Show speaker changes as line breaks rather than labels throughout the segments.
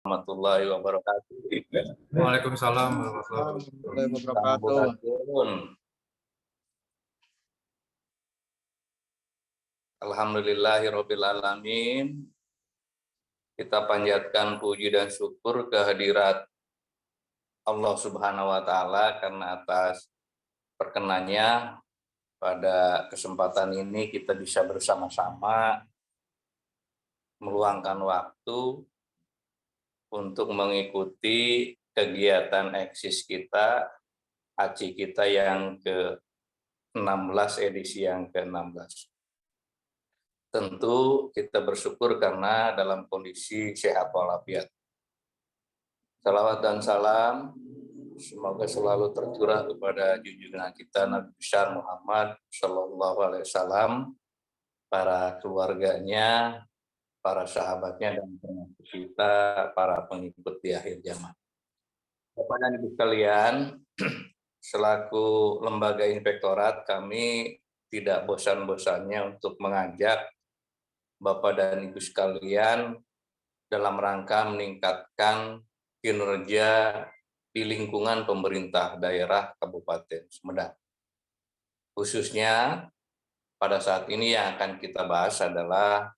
Warahmatullahi wabarakatuh.
Waalaikumsalam warahmatullahi wabarakatuh.
Alhamdulillahirabbil alamin. Kita panjatkan puji dan syukur kehadirat Allah Subhanahu wa taala karena atas perkenannya pada kesempatan ini kita bisa bersama-sama meluangkan waktu untuk mengikuti kegiatan eksis kita, ACI kita yang ke-16, edisi yang ke-16. Tentu kita bersyukur karena dalam kondisi sehat walafiat. Salawat dan salam semoga selalu tercurah kepada junjungan kita Nabi besar Muhammad Shallallahu Alaihi Wasallam, para keluarganya, para sahabatnya, dan termasuk kita para pengikut di akhir zaman. Bapak dan Ibu sekalian, selaku lembaga inspektorat kami tidak bosan-bosannya untuk mengajak Bapak dan Ibu sekalian dalam rangka meningkatkan kinerja di lingkungan pemerintah daerah Kabupaten Sumedang. Khususnya pada saat ini yang akan kita bahas adalah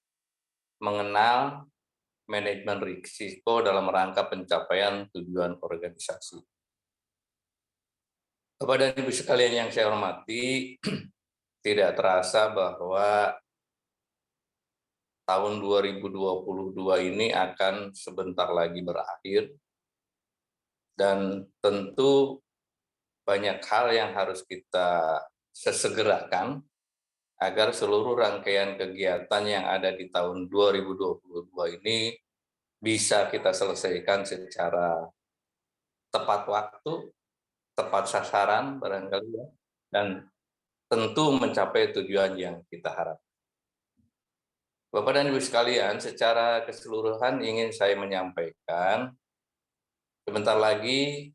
mengenal manajemen risiko dalam rangka pencapaian tujuan organisasi. Bapak dan Ibu sekalian yang saya hormati, tidak terasa bahwa tahun 2022 ini akan sebentar lagi berakhir, dan tentu banyak hal yang harus kita sesegerakan agar seluruh rangkaian kegiatan yang ada di tahun 2022 ini bisa kita selesaikan secara tepat waktu, tepat sasaran barangkali ya, dan tentu mencapai tujuan yang kita harapkan. Bapak dan Ibu sekalian, secara keseluruhan ingin saya menyampaikan, sebentar lagi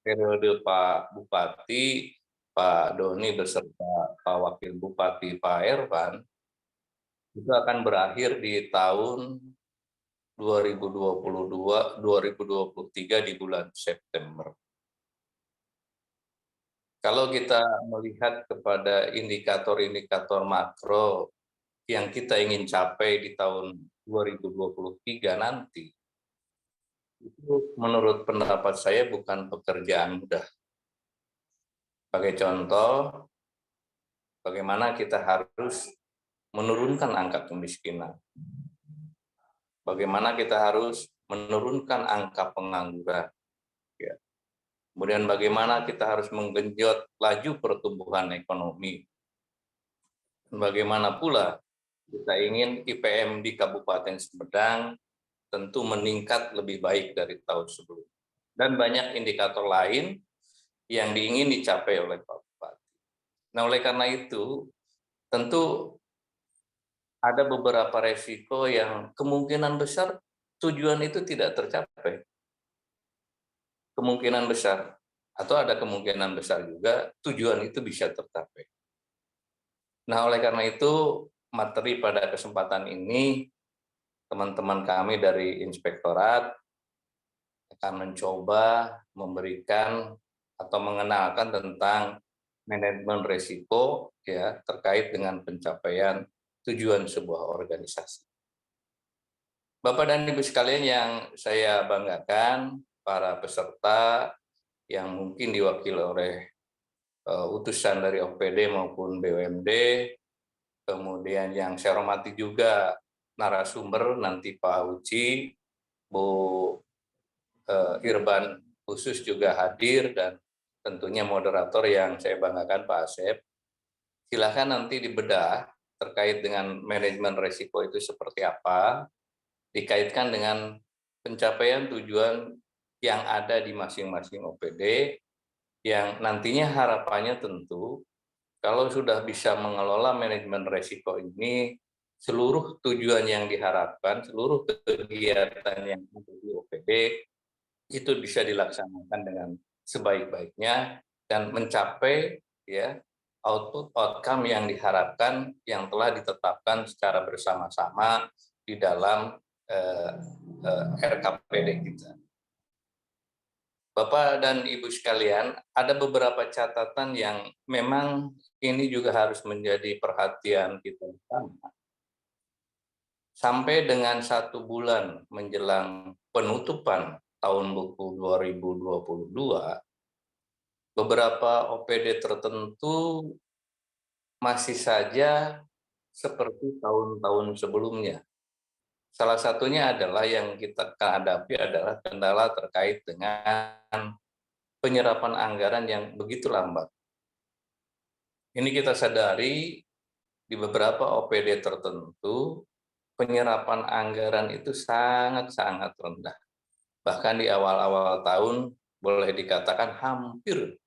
periode Pak Bupati, Pak Doni beserta Pak Wakil Bupati Pak Ervan, itu akan berakhir di tahun 2022-2023 di bulan September. Kalau kita melihat kepada indikator-indikator makro yang kita ingin capai di tahun 2023 nanti, itu menurut pendapat saya bukan pekerjaan mudah. Sebagai contoh, bagaimana kita harus menurunkan angka kemiskinan, bagaimana kita harus menurunkan angka pengangguran, ya. Kemudian bagaimana kita harus menggenjot laju pertumbuhan ekonomi, bagaimana pula kita ingin IPM di Kabupaten Sumedang tentu meningkat lebih baik dari tahun sebelumnya. Dan banyak indikator lain yang diingin dicapai oleh Pak Bupati. Nah, oleh karena itu, tentu ada beberapa resiko yang kemungkinan besar tujuan itu tidak tercapai. Kemungkinan besar, atau ada kemungkinan besar juga tujuan itu bisa tercapai. Nah, oleh karena itu, materi pada kesempatan ini, teman-teman kami dari Inspektorat akan mencoba memberikan atau mengenalkan tentang manajemen risiko ya terkait dengan pencapaian tujuan sebuah organisasi. Bapak dan Ibu sekalian yang saya banggakan, para peserta yang mungkin diwakili oleh utusan dari OPD maupun BUMD, kemudian yang saya hormati juga narasumber nanti Pak Uci, Bu Irban khusus juga hadir, dan tentunya moderator yang saya banggakan Pak Asep. Silakan nanti dibedah terkait dengan manajemen risiko itu seperti apa, dikaitkan dengan pencapaian tujuan yang ada di masing-masing OPD, yang nantinya harapannya tentu kalau sudah bisa mengelola manajemen risiko ini, seluruh tujuan yang diharapkan, seluruh kegiatan yang ada di OPD itu bisa dilaksanakan dengan sebaik-baiknya dan mencapai ya outcome yang diharapkan yang telah ditetapkan secara bersama-sama di dalam RKPD kita. Bapak dan Ibu sekalian, ada beberapa catatan yang memang ini juga harus menjadi perhatian kita bersama. Sampai dengan 1 bulan menjelang penutupan tahun buku 2022, beberapa OPD tertentu masih saja seperti tahun-tahun sebelumnya. Salah satunya adalah yang kita hadapi adalah kendala terkait dengan penyerapan anggaran yang begitu lambat. Ini kita sadari di beberapa OPD tertentu, penyerapan anggaran itu sangat-sangat rendah. Bahkan di awal-awal tahun boleh dikatakan hampir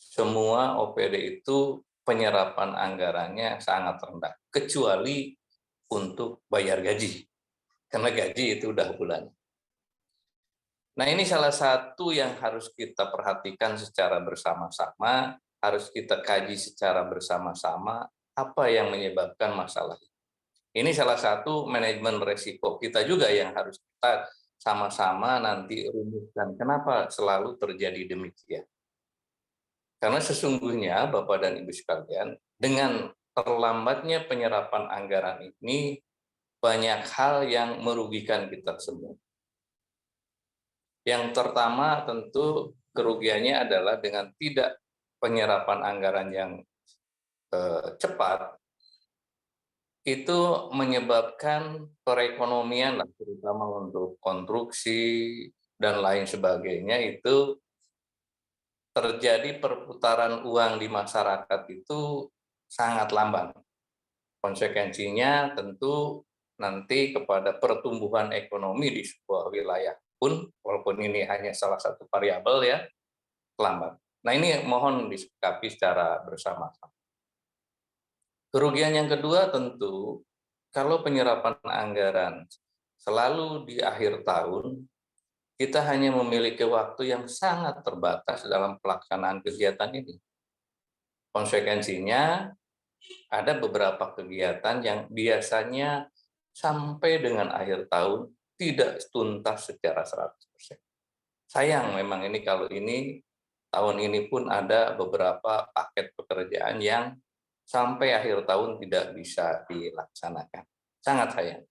semua OPD itu penyerapan anggarannya sangat rendah, kecuali untuk bayar gaji. Karena gaji itu udah bulan. Nah, ini salah satu yang harus kita perhatikan secara bersama-sama, harus kita kaji secara bersama-sama apa yang menyebabkan masalah ini. Ini salah satu manajemen resiko kita juga yang harus kita sama-sama nanti rumuskan. Kenapa selalu terjadi demikian? Karena sesungguhnya Bapak dan Ibu sekalian, dengan terlambatnya penyerapan anggaran ini, banyak hal yang merugikan kita semua. Yang pertama tentu kerugiannya adalah dengan tidak penyerapan anggaran yang cepat, itu menyebabkan perekonomian, terutama untuk konstruksi dan lain sebagainya, itu terjadi perputaran uang di masyarakat itu sangat lamban. Konsekuensinya tentu nanti kepada pertumbuhan ekonomi di sebuah wilayah pun, walaupun ini hanya salah satu variabel ya, lambat. Nah, ini mohon disikapi secara bersama-sama. Kerugian yang kedua tentu, kalau penyerapan anggaran selalu di akhir tahun, kita hanya memiliki waktu yang sangat terbatas dalam pelaksanaan kegiatan ini. Konsekuensinya, ada beberapa kegiatan yang biasanya sampai dengan akhir tahun tidak tuntas secara 100%. Sayang memang ini kalau ini tahun ini pun ada beberapa paket pekerjaan yang sampai akhir tahun tidak bisa dilaksanakan. Sangat sayang.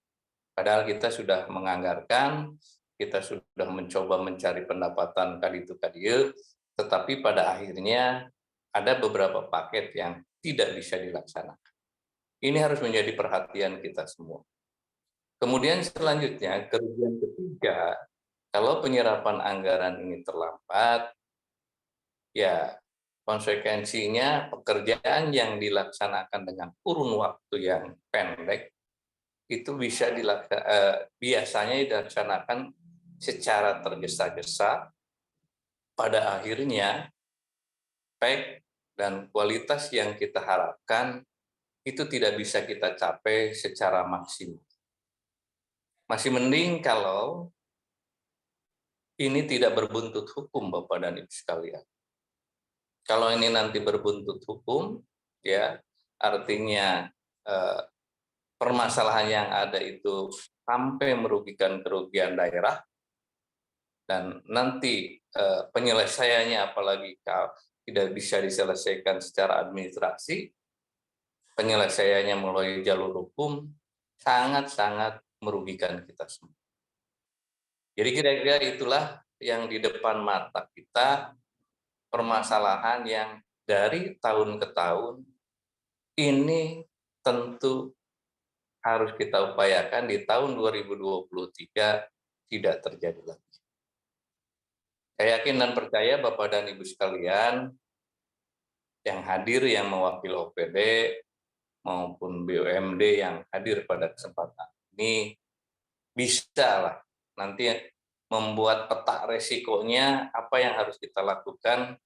Padahal kita sudah menganggarkan, kita sudah mencoba mencari pendapatan kaditu kadieu, tetapi pada akhirnya ada beberapa paket yang tidak bisa dilaksanakan. Ini harus menjadi perhatian kita semua. Kemudian selanjutnya, kerugian ketiga, kalau penyerapan anggaran ini terlambat, ya konsekuensinya pekerjaan yang dilaksanakan dengan kurun waktu yang pendek, itu bisa biasanya dilaksanakan secara tergesa-gesa, pada akhirnya spek dan kualitas yang kita harapkan itu tidak bisa kita capai secara maksimal. Masih mending kalau ini tidak berbuntut hukum, Bapak dan Ibu sekalian. Kalau ini nanti berbuntut hukum, ya artinya permasalahan yang ada itu sampai merugikan kerugian daerah, dan nanti penyelesaiannya apalagi tidak bisa diselesaikan secara administrasi, penyelesaiannya melalui jalur hukum, sangat-sangat merugikan kita semua. Jadi kira-kira itulah yang di depan mata kita, permasalahan yang dari tahun ke tahun ini tentu harus kita upayakan di tahun 2023 tidak terjadi lagi. Saya yakin dan percaya Bapak dan Ibu sekalian yang hadir, yang mewakili OPD maupun BUMD yang hadir pada kesempatan ini, bisa lah nanti membuat peta resikonya apa yang harus kita lakukan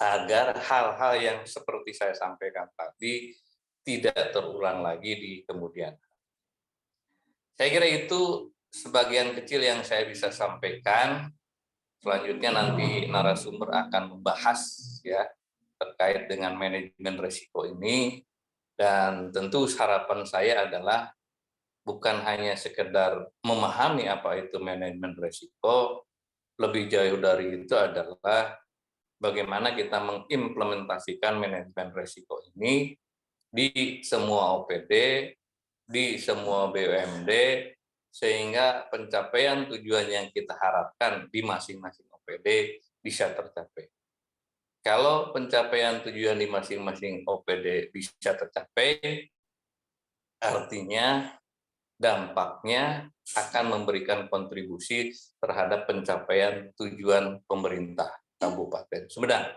agar hal-hal yang seperti saya sampaikan tadi tidak terulang lagi di kemudian hari. Saya kira itu sebagian kecil yang saya bisa sampaikan. Selanjutnya nanti narasumber akan membahas ya terkait dengan manajemen risiko ini, dan tentu harapan saya adalah bukan hanya sekedar memahami apa itu manajemen risiko, lebih jauh dari itu adalah bagaimana kita mengimplementasikan manajemen risiko ini di semua OPD, di semua BUMD, sehingga pencapaian tujuan yang kita harapkan di masing-masing OPD bisa tercapai. Kalau pencapaian tujuan di masing-masing OPD bisa tercapai, artinya dampaknya akan memberikan kontribusi terhadap pencapaian tujuan pemerintah Kabupaten Sumedang.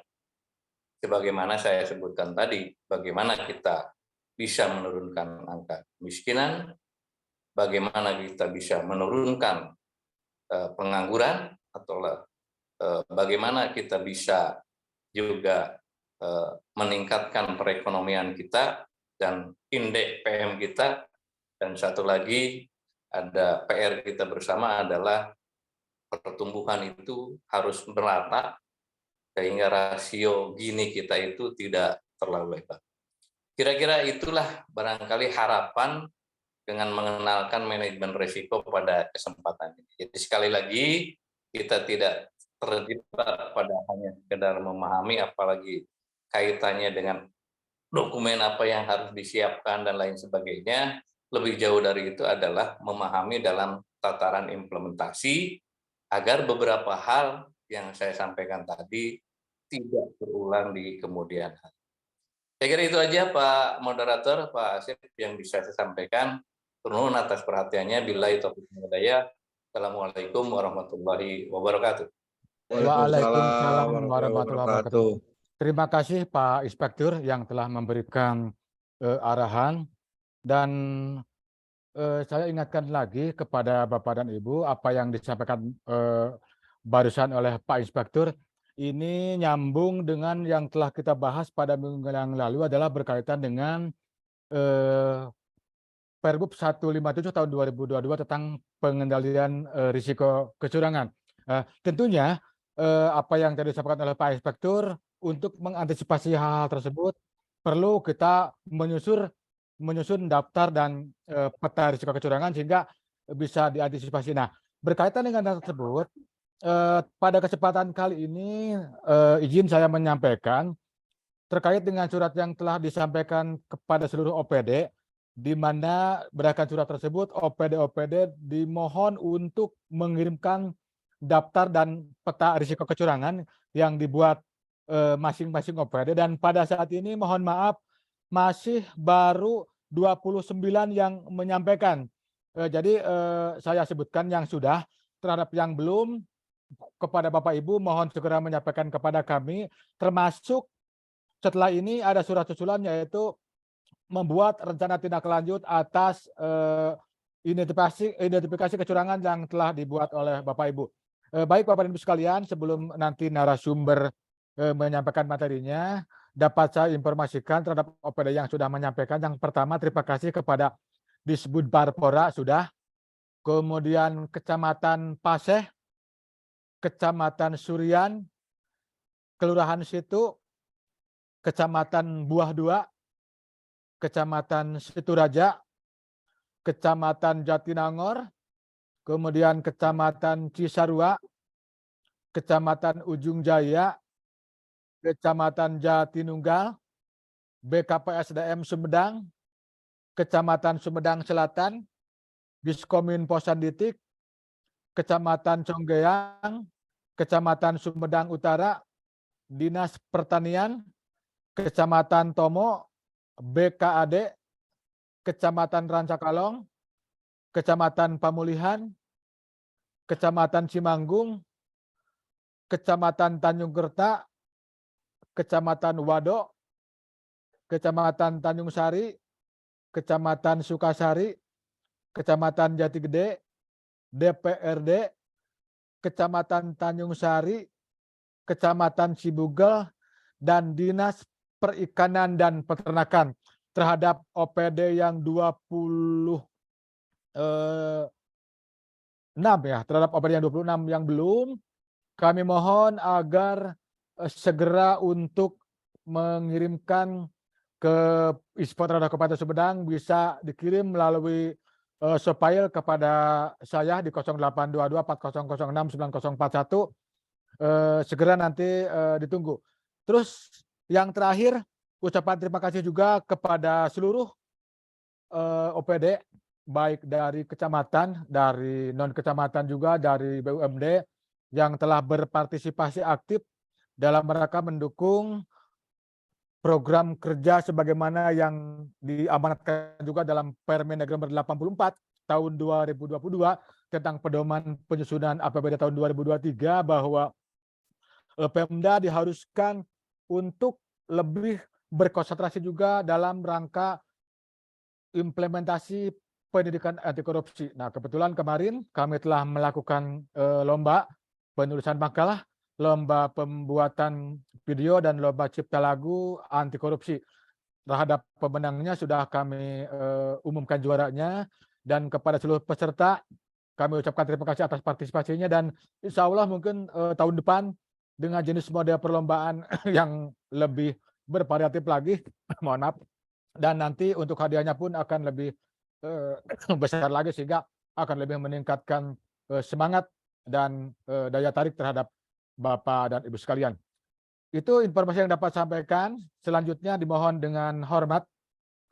Sebagaimana saya sebutkan tadi, bagaimana kita bisa menurunkan angka kemiskinan, bagaimana kita bisa menurunkan pengangguran, atau bagaimana kita bisa juga meningkatkan perekonomian kita dan indeks PM kita, dan satu lagi ada PR kita bersama adalah pertumbuhan itu harus merata sehingga rasio Gini kita itu tidak terlalu lebar. Kira-kira itulah barangkali harapan dengan mengenalkan manajemen risiko pada kesempatan ini. Jadi sekali lagi kita tidak terjebak pada hanya sekedar memahami, apalagi kaitannya dengan dokumen apa yang harus disiapkan dan lain sebagainya. Lebih jauh dari itu adalah memahami dalam tataran implementasi agar beberapa hal yang saya sampaikan tadi tidak berulang di kemudian hari. Saya kira itu aja Pak Moderator, Pak Asif yang bisa saya sampaikan. Turun atas perhatiannya. Billahi taufiq wal hidayah. Assalamualaikum warahmatullahi wabarakatuh.
Waalaikumsalam warahmatullahi wabarakatuh. Terima kasih Pak Inspektur yang telah memberikan arahan, dan saya ingatkan lagi kepada Bapak dan Ibu apa yang disampaikan barusan oleh Pak Inspektur. Ini nyambung dengan yang telah kita bahas pada minggu yang lalu, adalah berkaitan dengan Pergub 157 tahun 2022 tentang pengendalian risiko kecurangan. Tentunya apa yang tadi disampaikan oleh Pak Inspektur, untuk mengantisipasi hal-hal tersebut perlu kita menyusun daftar dan peta risiko kecurangan sehingga bisa diantisipasi. Nah, berkaitan dengan hal tersebut, pada kesempatan kali ini izin saya menyampaikan terkait dengan surat yang telah disampaikan kepada seluruh OPD, di mana berdasarkan surat tersebut OPD-OPD dimohon untuk mengirimkan daftar dan peta risiko kecurangan yang dibuat masing-masing OPD, dan pada saat ini mohon maaf masih baru 29 yang menyampaikan. Jadi saya sebutkan yang sudah, terhadap yang belum, kepada Bapak Ibu mohon segera menyampaikan kepada kami, termasuk setelah ini ada surat susulan, yaitu membuat rencana tindak lanjut atas identifikasi kecurangan yang telah dibuat oleh Bapak Ibu. Baik Bapak dan Ibu sekalian, sebelum nanti narasumber menyampaikan materinya, dapat saya informasikan terhadap OPD yang sudah menyampaikan. Yang pertama, terima kasih kepada Disbud Parpora sudah, kemudian Kecamatan Paseh, Kecamatan Surian, Kelurahan Situ, Kecamatan Buah 2, Kecamatan Situraja, Kecamatan Jatinangor, kemudian Kecamatan Cisarua, Kecamatan Ujung Jaya, Kecamatan Jatinunggal, BKPSDM Sumedang, Kecamatan Sumedang Selatan, Diskomin Posanditik, Kecamatan Conggeang, Kecamatan Sumedang Utara, Dinas Pertanian, Kecamatan Tomo, BKAD, Kecamatan Rancakalong, Kecamatan Pamulihan, Kecamatan Cimanggung, Kecamatan Tanjung Kerta, Kecamatan Wado, Kecamatan Tanjung Sari, Kecamatan Sukasari, Kecamatan Jati Gede, DPRD, Kecamatan Tanjung Sari, Kecamatan Cibugel, dan Dinas Perikanan dan Peternakan. Terhadap OPD yang 26 ya, terhadap OPD yang 26 yang belum, kami mohon agar segera untuk mengirimkan ke ISPO terhadap Kabupaten Sumedang, bisa dikirim melalui file kepada saya di 0822 4006 9041 segera nanti ditunggu. Terus yang terakhir, ucapan terima kasih juga kepada seluruh OPD, baik dari kecamatan, dari non-kecamatan juga, dari BUMD, yang telah berpartisipasi aktif dalam rangka mendukung program kerja sebagaimana yang diamanatkan juga dalam Permendagri nomor 84 tahun 2022 tentang pedoman penyusunan APBD tahun 2023, bahwa Pemda diharuskan untuk lebih berkonsentrasi juga dalam rangka implementasi pendidikan anti korupsi. Nah, kebetulan kemarin kami telah melakukan lomba penulisan makalah, lomba pembuatan video, dan lomba cipta lagu anti korupsi. Terhadap pemenangnya sudah kami umumkan juaranya, dan kepada seluruh peserta kami ucapkan terima kasih atas partisipasinya, dan insya Allah mungkin tahun depan dengan jenis model perlombaan yang lebih bervariatif lagi, mohon maaf, dan nanti untuk hadiahnya pun akan lebih besar lagi, sehingga akan lebih meningkatkan semangat dan daya tarik terhadap Bapak dan Ibu sekalian. Itu informasi yang dapat sampaikan. Selanjutnya dimohon dengan hormat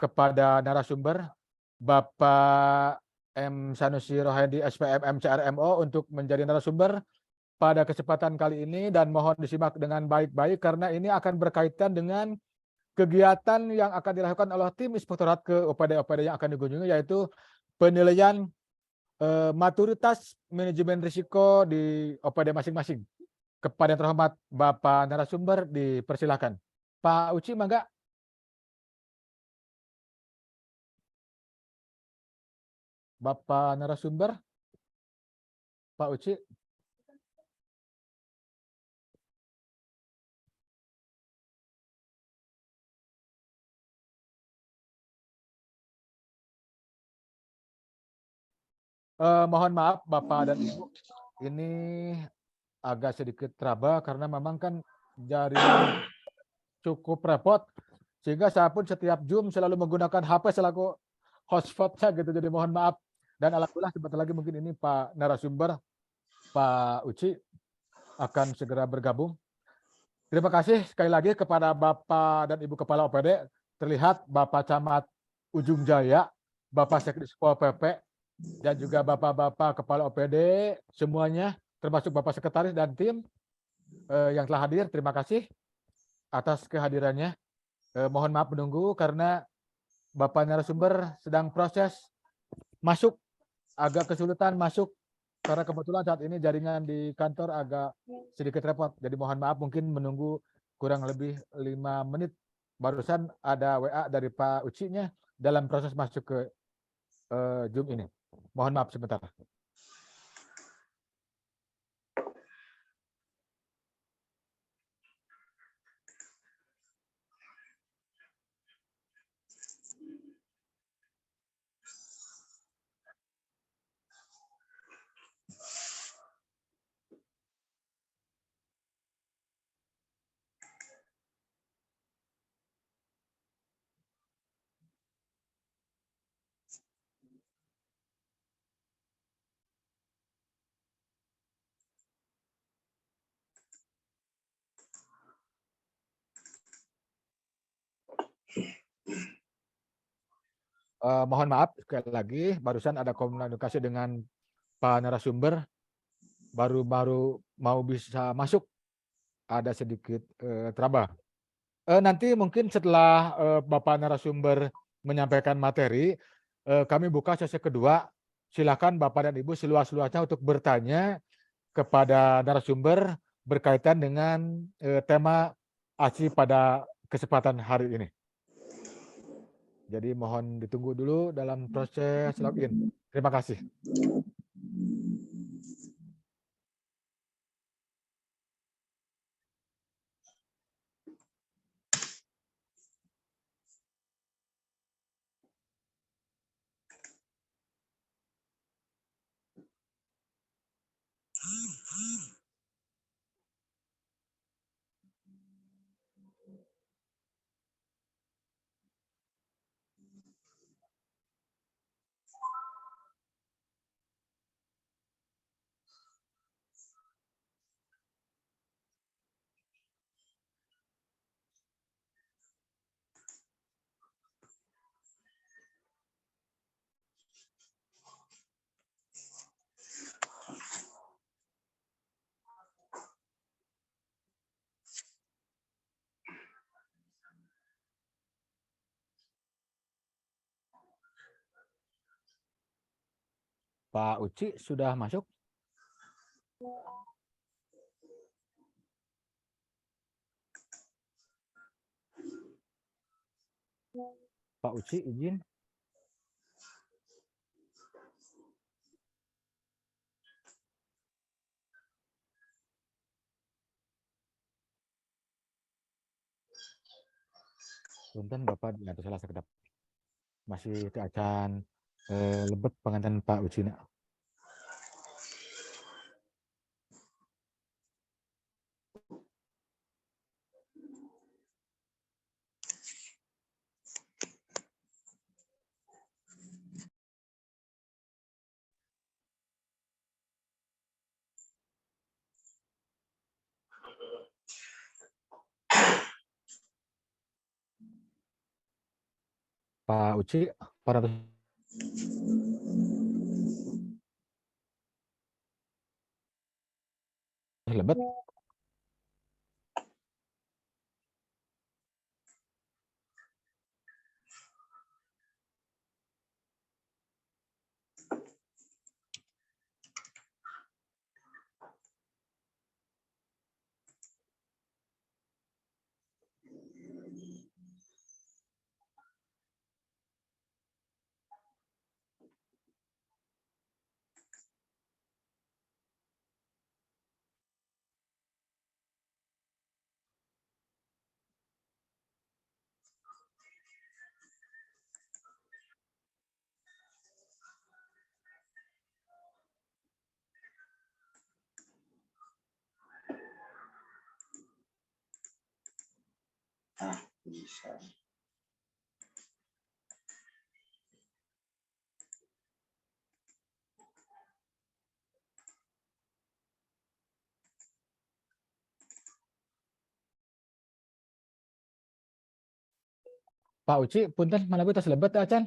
kepada narasumber Bapak M. Sanusi Rohedi SPM MCRMO untuk menjadi narasumber pada kesempatan kali ini, dan mohon disimak dengan baik-baik karena ini akan berkaitan dengan kegiatan yang akan dilakukan oleh tim inspektorat ke OPD-OPD yang akan dikunjungi, yaitu penilaian maturitas manajemen risiko di OPD masing-masing. Kepada yang terhormat Bapak narasumber, dipersilakan. Pak Uci, mangga. Bapak narasumber, Pak Uci. Mohon maaf Bapak dan Ibu, ini agak sedikit teraba karena memang kan jaringan cukup repot, sehingga saya pun setiap Zoom selalu menggunakan HP selaku hotspotnya gitu. Jadi mohon maaf, dan alhamdulillah sebentar lagi mungkin ini Pak narasumber, Pak Uci, akan segera bergabung. Terima kasih sekali lagi kepada Bapak dan Ibu Kepala OPD. Terlihat Bapak Camat Ujung Jaya, Bapak Sekdis Pol PP, dan juga Bapak-Bapak Kepala OPD semuanya, termasuk Bapak Sekretaris dan tim yang telah hadir. Terima kasih atas kehadirannya. Mohon maaf menunggu karena Bapak narasumber sedang proses masuk, agak kesulitan masuk karena kebetulan saat ini jaringan di kantor agak sedikit repot. Jadi mohon maaf, mungkin menunggu kurang lebih 5 menit. Barusan ada WA dari Pak Uci-nya dalam proses masuk ke Zoom ini. Mohon maaf sebentar. Mohon maaf sekali lagi, barusan ada komunikasi dengan Pak narasumber, baru mau bisa masuk, ada sedikit teraba. Nanti mungkin setelah Bapak narasumber menyampaikan materi, kami buka sesi kedua. Silakan Bapak dan Ibu seluas-luasnya untuk bertanya kepada narasumber berkaitan dengan tema ASI pada kesempatan hari ini. Jadi mohon ditunggu dulu dalam proses login. Terima kasih. Pak Uci sudah masuk? Pak Uci izin. Punten Bapak di atas salah sekedap. Masih acan lebet pengantin Pak Uci nak. Pak Uci, para lebet.
Bisa.
Pak Uci, punten mana gue tas lebet acan.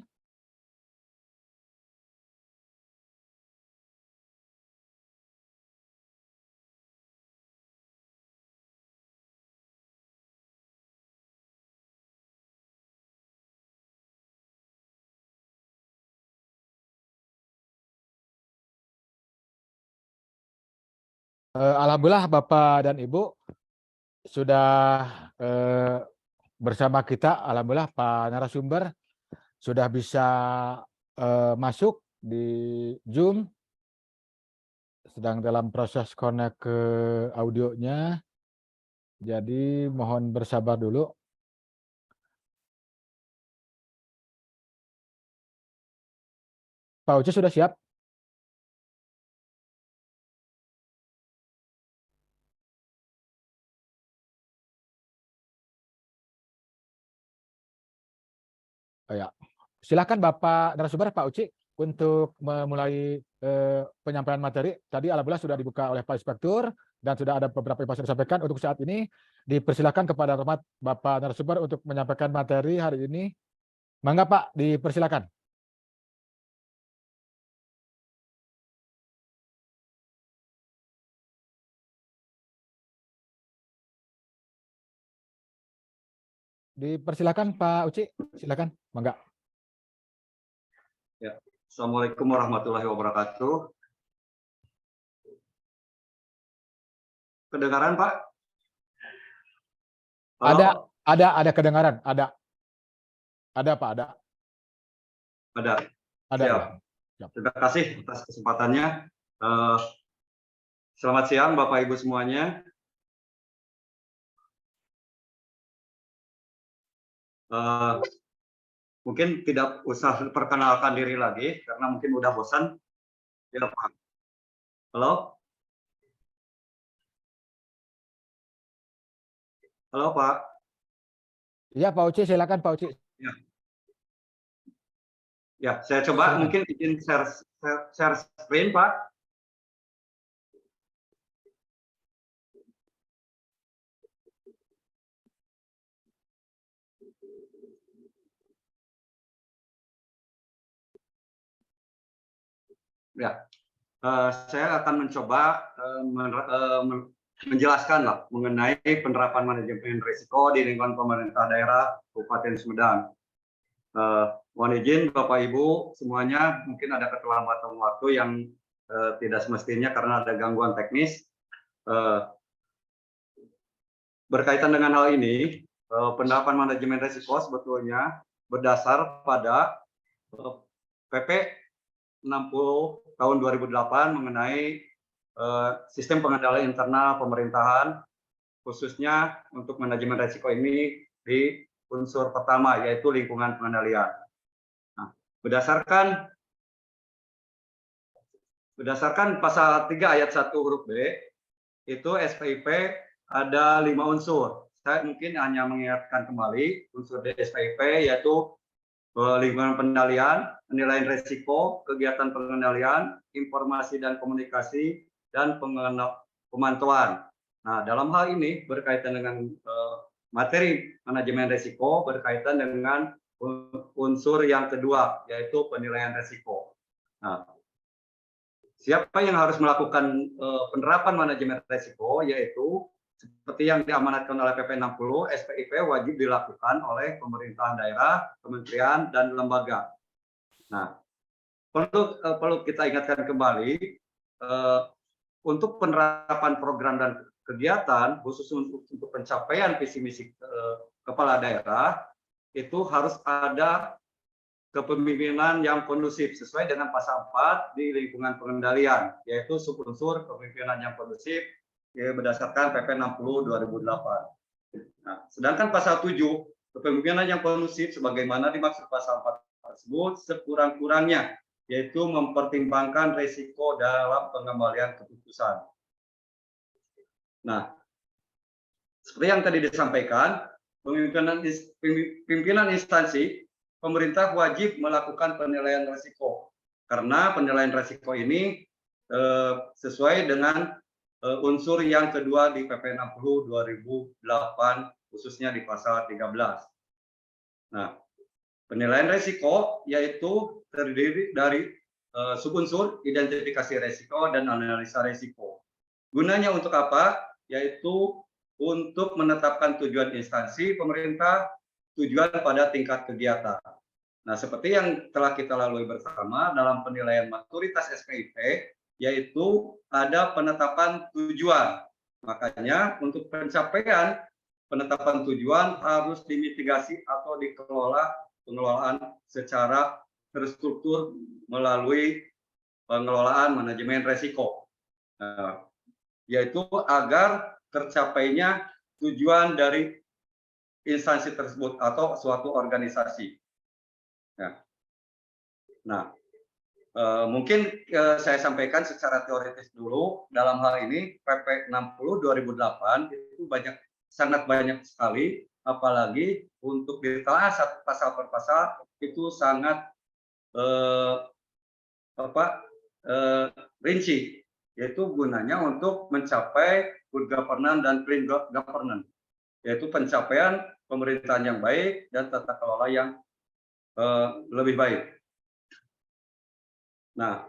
Alhamdulillah Bapak dan Ibu sudah bersama kita. Alhamdulillah Pak narasumber sudah bisa masuk di Zoom. Sedang dalam proses connect ke audionya. Jadi mohon bersabar dulu. Pak Uci sudah siap? Oh, ya. Silakan Bapak narasumber Pak Uci untuk memulai penyampaian materi. Tadi alhamdulillah sudah dibuka oleh Pak Inspektur dan sudah ada beberapa informasi disampaikan. Untuk saat ini dipersilakan kepada hormat Bapak narasumber untuk menyampaikan materi hari ini. Mangga Pak, dipersilakan. Dipersilakan Pak Uci, silakan, mangga.
Ya. Assalamualaikum warahmatullahi wabarakatuh. Kedengaran Pak? Halo?
Ada kedengaran, ada Pak, ada.
Ada.
Ada.
Ya. Terima kasih atas kesempatannya. Selamat siang Bapak Ibu semuanya. Mungkin tidak usah perkenalkan diri lagi karena mungkin udah bosan. Ya Pak. Halo? Halo Pak.
Iya Pak Uci, silakan Pak Uci.
Ya. Ya, saya coba silakan. Mungkin izin share screen Pak. Ya, saya akan mencoba menjelaskan lah mengenai penerapan manajemen risiko di lingkungan pemerintah daerah Kabupaten Sumedang. Mohon izin Bapak Ibu semuanya, mungkin ada keterlambatan waktu yang tidak semestinya karena ada gangguan teknis. Berkaitan dengan hal ini, penerapan manajemen risiko sebetulnya berdasar pada PP 60 tahun 2008 mengenai sistem pengendalian internal pemerintahan, khususnya untuk manajemen risiko ini di unsur pertama, yaitu lingkungan pengendalian. Nah, berdasarkan pasal 3 ayat 1 huruf B, itu SPIP ada 5 unsur. Saya mungkin hanya mengingatkan kembali unsur di SPIP, yaitu lingkungan pengendalian, penilaian risiko, kegiatan pengendalian, informasi dan komunikasi, dan pemantauan. Nah, dalam hal ini berkaitan dengan materi manajemen risiko berkaitan dengan unsur yang kedua, yaitu penilaian risiko. Nah, siapa yang harus melakukan penerapan manajemen risiko, yaitu seperti yang diamanatkan oleh PP 60, SPIP wajib dilakukan oleh pemerintah daerah, kementerian, dan lembaga. Nah, perlu kita ingatkan kembali, untuk penerapan program dan kegiatan, khusus untuk pencapaian visi misi kepala daerah, itu harus ada kepemimpinan yang kondusif sesuai dengan pasal 4 di lingkungan pengendalian, yaitu subunsur kepemimpinan yang kondusif berdasarkan PP 60 2008. Nah, sedangkan pasal 7 kepemimpinan yang kondusif sebagaimana dimaksud pasal 4 tersebut sekurang-kurangnya, yaitu mempertimbangkan risiko dalam pengembalian keputusan. Nah, seperti yang tadi disampaikan, pimpinan instansi pemerintah wajib melakukan penilaian risiko, karena penilaian risiko ini sesuai dengan unsur yang kedua di PP 60 2008, khususnya di pasal 13. Nah, penilaian risiko yaitu terdiri dari subunsur identifikasi risiko dan analisa risiko. Gunanya untuk apa? Yaitu untuk menetapkan tujuan instansi pemerintah, tujuan pada tingkat kegiatan. Nah, seperti yang telah kita lalui bersama dalam penilaian maturitas SPIP, yaitu ada penetapan tujuan. Makanya untuk pencapaian penetapan tujuan harus dimitigasi atau pengelolaan secara terstruktur melalui pengelolaan manajemen risiko, yaitu agar tercapainya tujuan dari instansi tersebut atau suatu organisasi. Nah, mungkin saya sampaikan secara teoritis dulu. Dalam hal ini PP 60 2008 itu sangat banyak sekali, apalagi untuk ditelaah pasal per pasal itu sangat rinci, yaitu gunanya untuk mencapai good governance dan clean governance, yaitu pencapaian pemerintahan yang baik dan tata kelola yang lebih baik. Nah,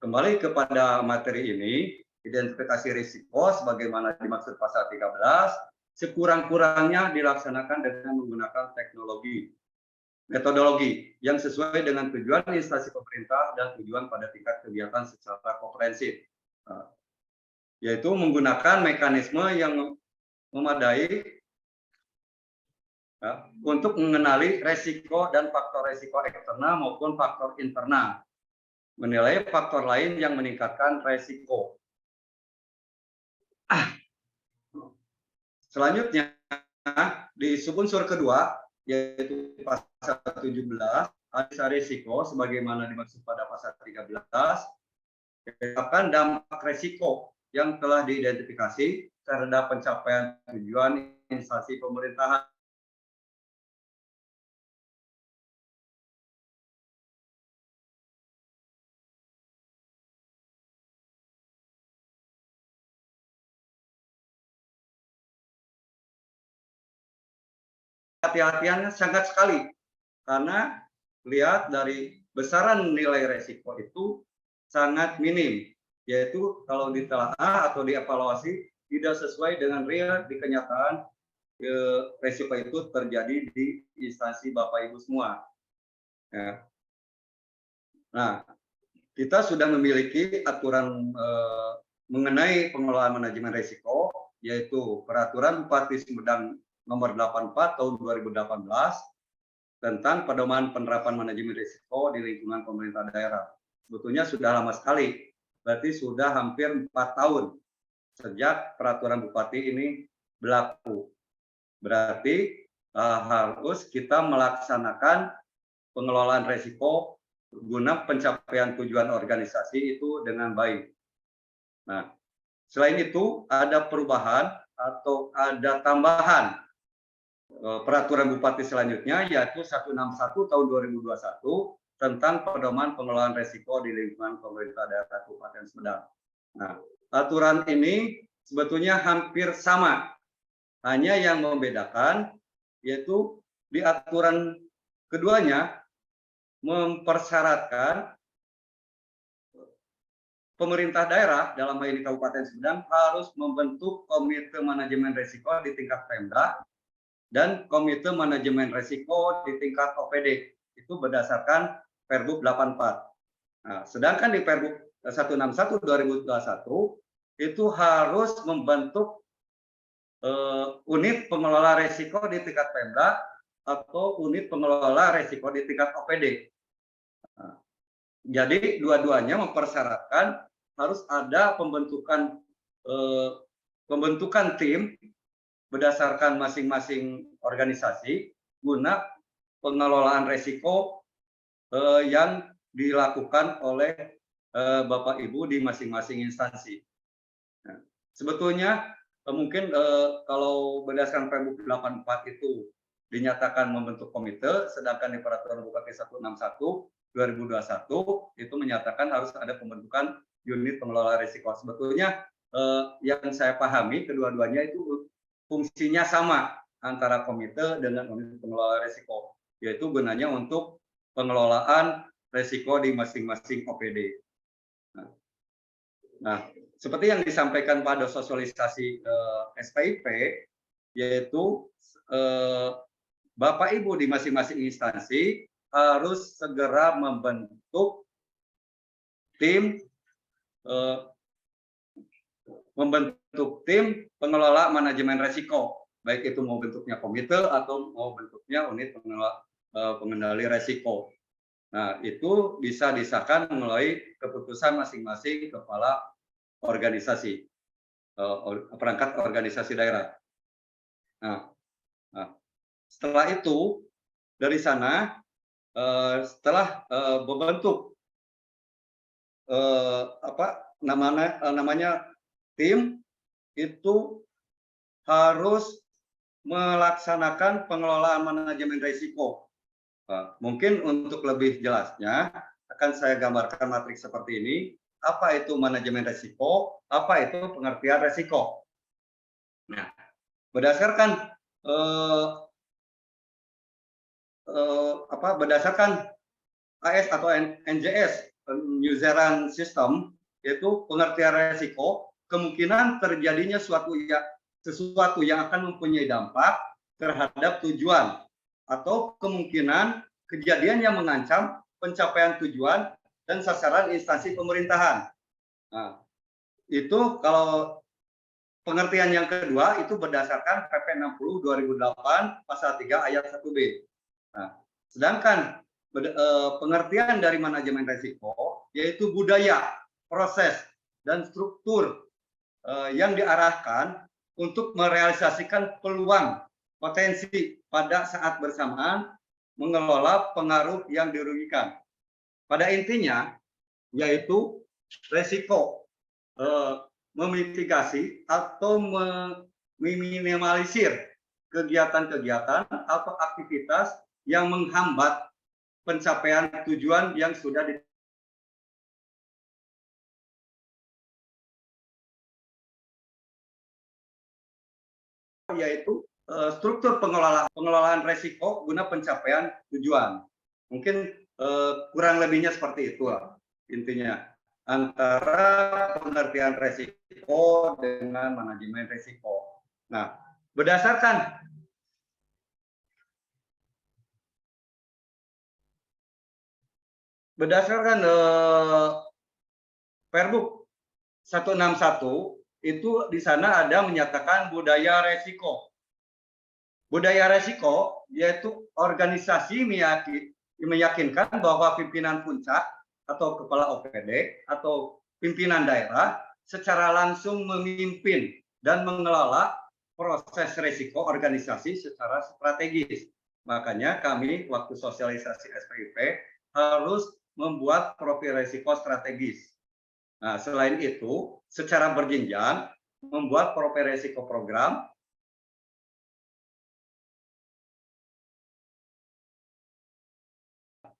kembali kepada materi ini, identifikasi risiko sebagaimana dimaksud pasal 13, sekurang-kurangnya dilaksanakan dengan menggunakan metodologi yang sesuai dengan tujuan instansi pemerintah dan tujuan pada tingkat kegiatan secara komprehensif, yaitu menggunakan mekanisme yang memadai untuk mengenali risiko dan faktor risiko eksternal maupun faktor internal, menilai faktor lain yang meningkatkan risiko. Selanjutnya, di subunsur kedua, yaitu pasal 17, analisa risiko sebagaimana dimaksud pada pasal 13, akan dampak risiko yang telah diidentifikasi terhadap pencapaian tujuan instansi pemerintahan. Hati-hatiannya sangat sekali, karena lihat dari besaran nilai resiko itu sangat minim, yaitu kalau ditelaah atau dievaluasi tidak sesuai dengan real di kenyataan, resiko itu terjadi di instansi Bapak Ibu semua. Ya. Nah, kita sudah memiliki aturan mengenai pengelolaan manajemen risiko, yaitu Peraturan Bupati Sumedang Nomor 84 Tahun 2018 tentang pedoman penerapan manajemen risiko di lingkungan pemerintah daerah. Sebetulnya sudah lama sekali, berarti sudah hampir 4 tahun sejak peraturan bupati ini berlaku. Berarti harus kita melaksanakan pengelolaan risiko guna pencapaian tujuan organisasi itu dengan baik. Nah, selain itu ada perubahan atau ada tambahan peraturan bupati selanjutnya, yaitu 161 tahun 2021 tentang pedoman pengelolaan risiko di lingkungan pemerintah daerah Kabupaten Sumedang. Nah, aturan ini sebetulnya hampir sama, hanya yang membedakan yaitu di aturan keduanya mempersyaratkan pemerintah daerah, dalam hal ini Kabupaten Sumedang, harus membentuk komite manajemen risiko di tingkat Pemda dan komite manajemen risiko di tingkat OPD. Itu berdasarkan Perbup 84. Nah, sedangkan di Perbup 161 2021 itu harus membentuk unit pengelola risiko di tingkat Pemda atau unit pengelola risiko di tingkat OPD. Nah, jadi dua-duanya mempersyaratkan harus ada pembentukan tim berdasarkan masing-masing organisasi guna pengelolaan risiko yang dilakukan oleh Bapak Ibu di masing-masing instansi. Nah, sebetulnya mungkin kalau berdasarkan Perbup 84 itu dinyatakan membentuk komite, sedangkan di Peraturan Bupati 161 2021 itu menyatakan harus ada pembentukan unit pengelola risiko. Sebetulnya yang saya pahami kedua-duanya itu fungsinya sama antara komite dengan unit pengelola risiko, yaitu gunanya untuk pengelolaan risiko di masing-masing OPD. Nah, seperti yang disampaikan pada sosialisasi SPIP, yaitu Bapak Ibu di masing-masing instansi harus segera membentuk tim pengelola manajemen risiko, baik itu mau bentuknya komite atau mau bentuknya unit pengendali risiko. Nah, itu bisa disahkan melalui keputusan masing-masing kepala organisasi, perangkat organisasi daerah. Nah, setelah itu dari sana setelah membentuk namanya tim itu harus melaksanakan pengelolaan manajemen risiko. Mungkin untuk lebih jelasnya akan saya gambarkan matriks seperti ini. Apa itu manajemen risiko? Apa itu pengertian risiko? Nah, berdasarkan berdasarkan AS atau NJS New Zealand System, yaitu pengertian risiko kemungkinan terjadinya sesuatu yang akan mempunyai dampak terhadap tujuan atau kemungkinan kejadian yang mengancam pencapaian tujuan dan sasaran instansi pemerintahan. Nah, itu kalau pengertian yang kedua itu berdasarkan PP 60 2008 pasal 3 ayat 1B. Nah, sedangkan pengertian dari manajemen risiko yaitu budaya, proses, dan struktur yang diarahkan untuk merealisasikan peluang potensi pada saat bersamaan mengelola pengaruh yang dirugikan. Pada intinya, yaitu risiko memitigasi atau meminimalisir kegiatan-kegiatan atau aktivitas yang menghambat pencapaian tujuan yang sudah yaitu struktur pengelolaan risiko guna pencapaian tujuan. Mungkin kurang lebihnya seperti itu intinya antara pengertian risiko dengan manajemen risiko. Nah, berdasarkan berdasarkan Perbuk 161 itu di sana ada menyatakan budaya resiko. Budaya resiko yaitu organisasi meyakinkan bahwa pimpinan puncak atau kepala OPD atau pimpinan daerah secara langsung memimpin dan mengelola proses resiko organisasi secara strategis. Makanya kami waktu sosialisasi SPIP harus membuat profil resiko strategis. Nah, selain itu, secara berjenjang membuat profil resiko program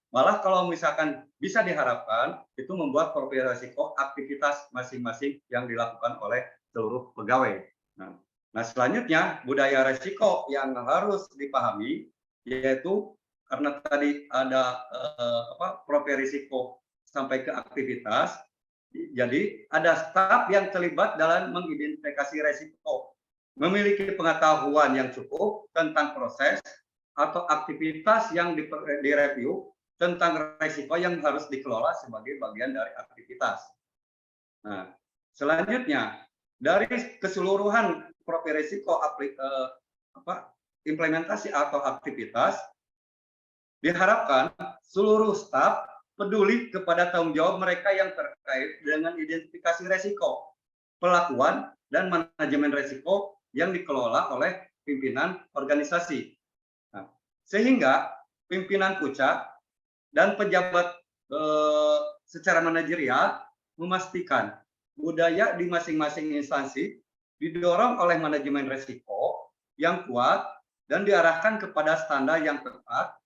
malah kalau misalkan bisa diharapkan itu membuat profil resiko aktivitas masing-masing yang dilakukan oleh seluruh pegawai. Nah, selanjutnya budaya resiko yang harus dipahami yaitu karena tadi ada profil risiko sampai ke aktivitas, jadi ada staf yang terlibat dalam mengidentifikasi resiko, memiliki pengetahuan yang cukup tentang proses atau aktivitas yang direview tentang resiko yang harus dikelola sebagai bagian dari aktivitas. Nah, selanjutnya dari keseluruhan profil risiko implementasi atau aktivitas, diharapkan seluruh staf peduli kepada tanggung jawab mereka yang terkait dengan identifikasi resiko, pelakuan, dan manajemen resiko yang dikelola oleh pimpinan organisasi. Nah, sehingga pimpinan puncak dan pejabat secara manajerial memastikan budaya di masing-masing instansi didorong oleh manajemen resiko yang kuat dan diarahkan kepada standar yang tepat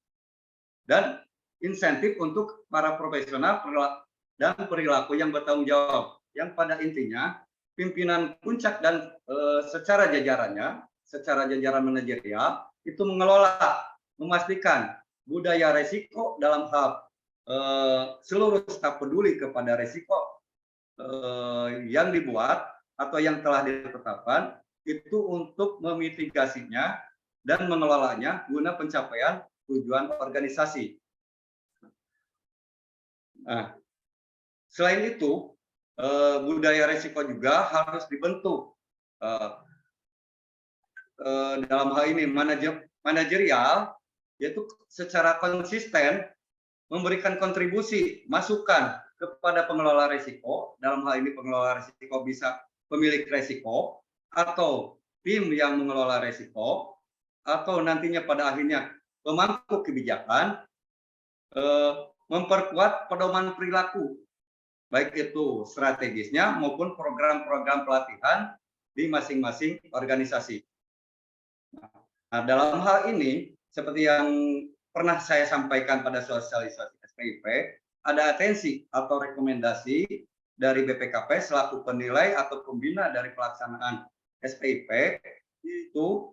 dan insentif untuk para profesional dan perilaku yang bertanggung jawab. Yang pada intinya pimpinan puncak dan secara jajaran manajerial itu mengelola, memastikan budaya resiko dalam hal seluruh staf peduli kepada resiko yang dibuat atau yang telah ditetapkan itu untuk memitigasinya dan mengelolanya guna pencapaian tujuan organisasi. Nah, selain itu, budaya resiko juga harus dibentuk dalam hal ini manajerial, yaitu secara konsisten memberikan kontribusi, masukan kepada pengelola resiko. Dalam hal ini pengelola resiko bisa pemilik resiko atau tim yang mengelola resiko atau nantinya pada akhirnya pemangku kebijakan, memperkuat pedoman perilaku, baik itu strategisnya maupun program-program pelatihan di masing-masing organisasi. Nah, dalam hal ini, seperti yang pernah saya sampaikan pada sosialisasi SPIP, ada atensi atau rekomendasi dari BPKP selaku penilai atau pembina dari pelaksanaan SPIP, itu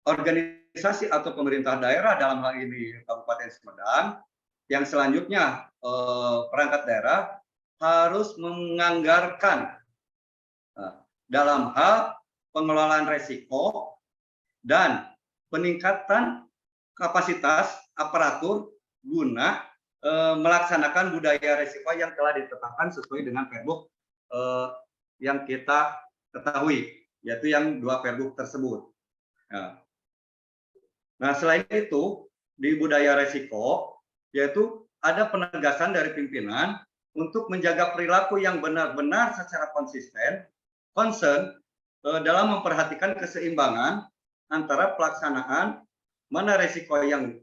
organisasi atau pemerintah daerah dalam hal ini Kabupaten Sumedang, yang selanjutnya perangkat daerah harus menganggarkan dalam hal pengelolaan resiko dan peningkatan kapasitas aparatur guna melaksanakan budaya resiko yang telah ditetapkan sesuai dengan Perbuk yang kita ketahui, yaitu yang 2 Perbuk tersebut. Nah, selain itu, di budaya resiko, yaitu ada penegasan dari pimpinan untuk menjaga perilaku yang benar-benar secara konsisten, concern dalam memperhatikan keseimbangan antara pelaksanaan mana resiko yang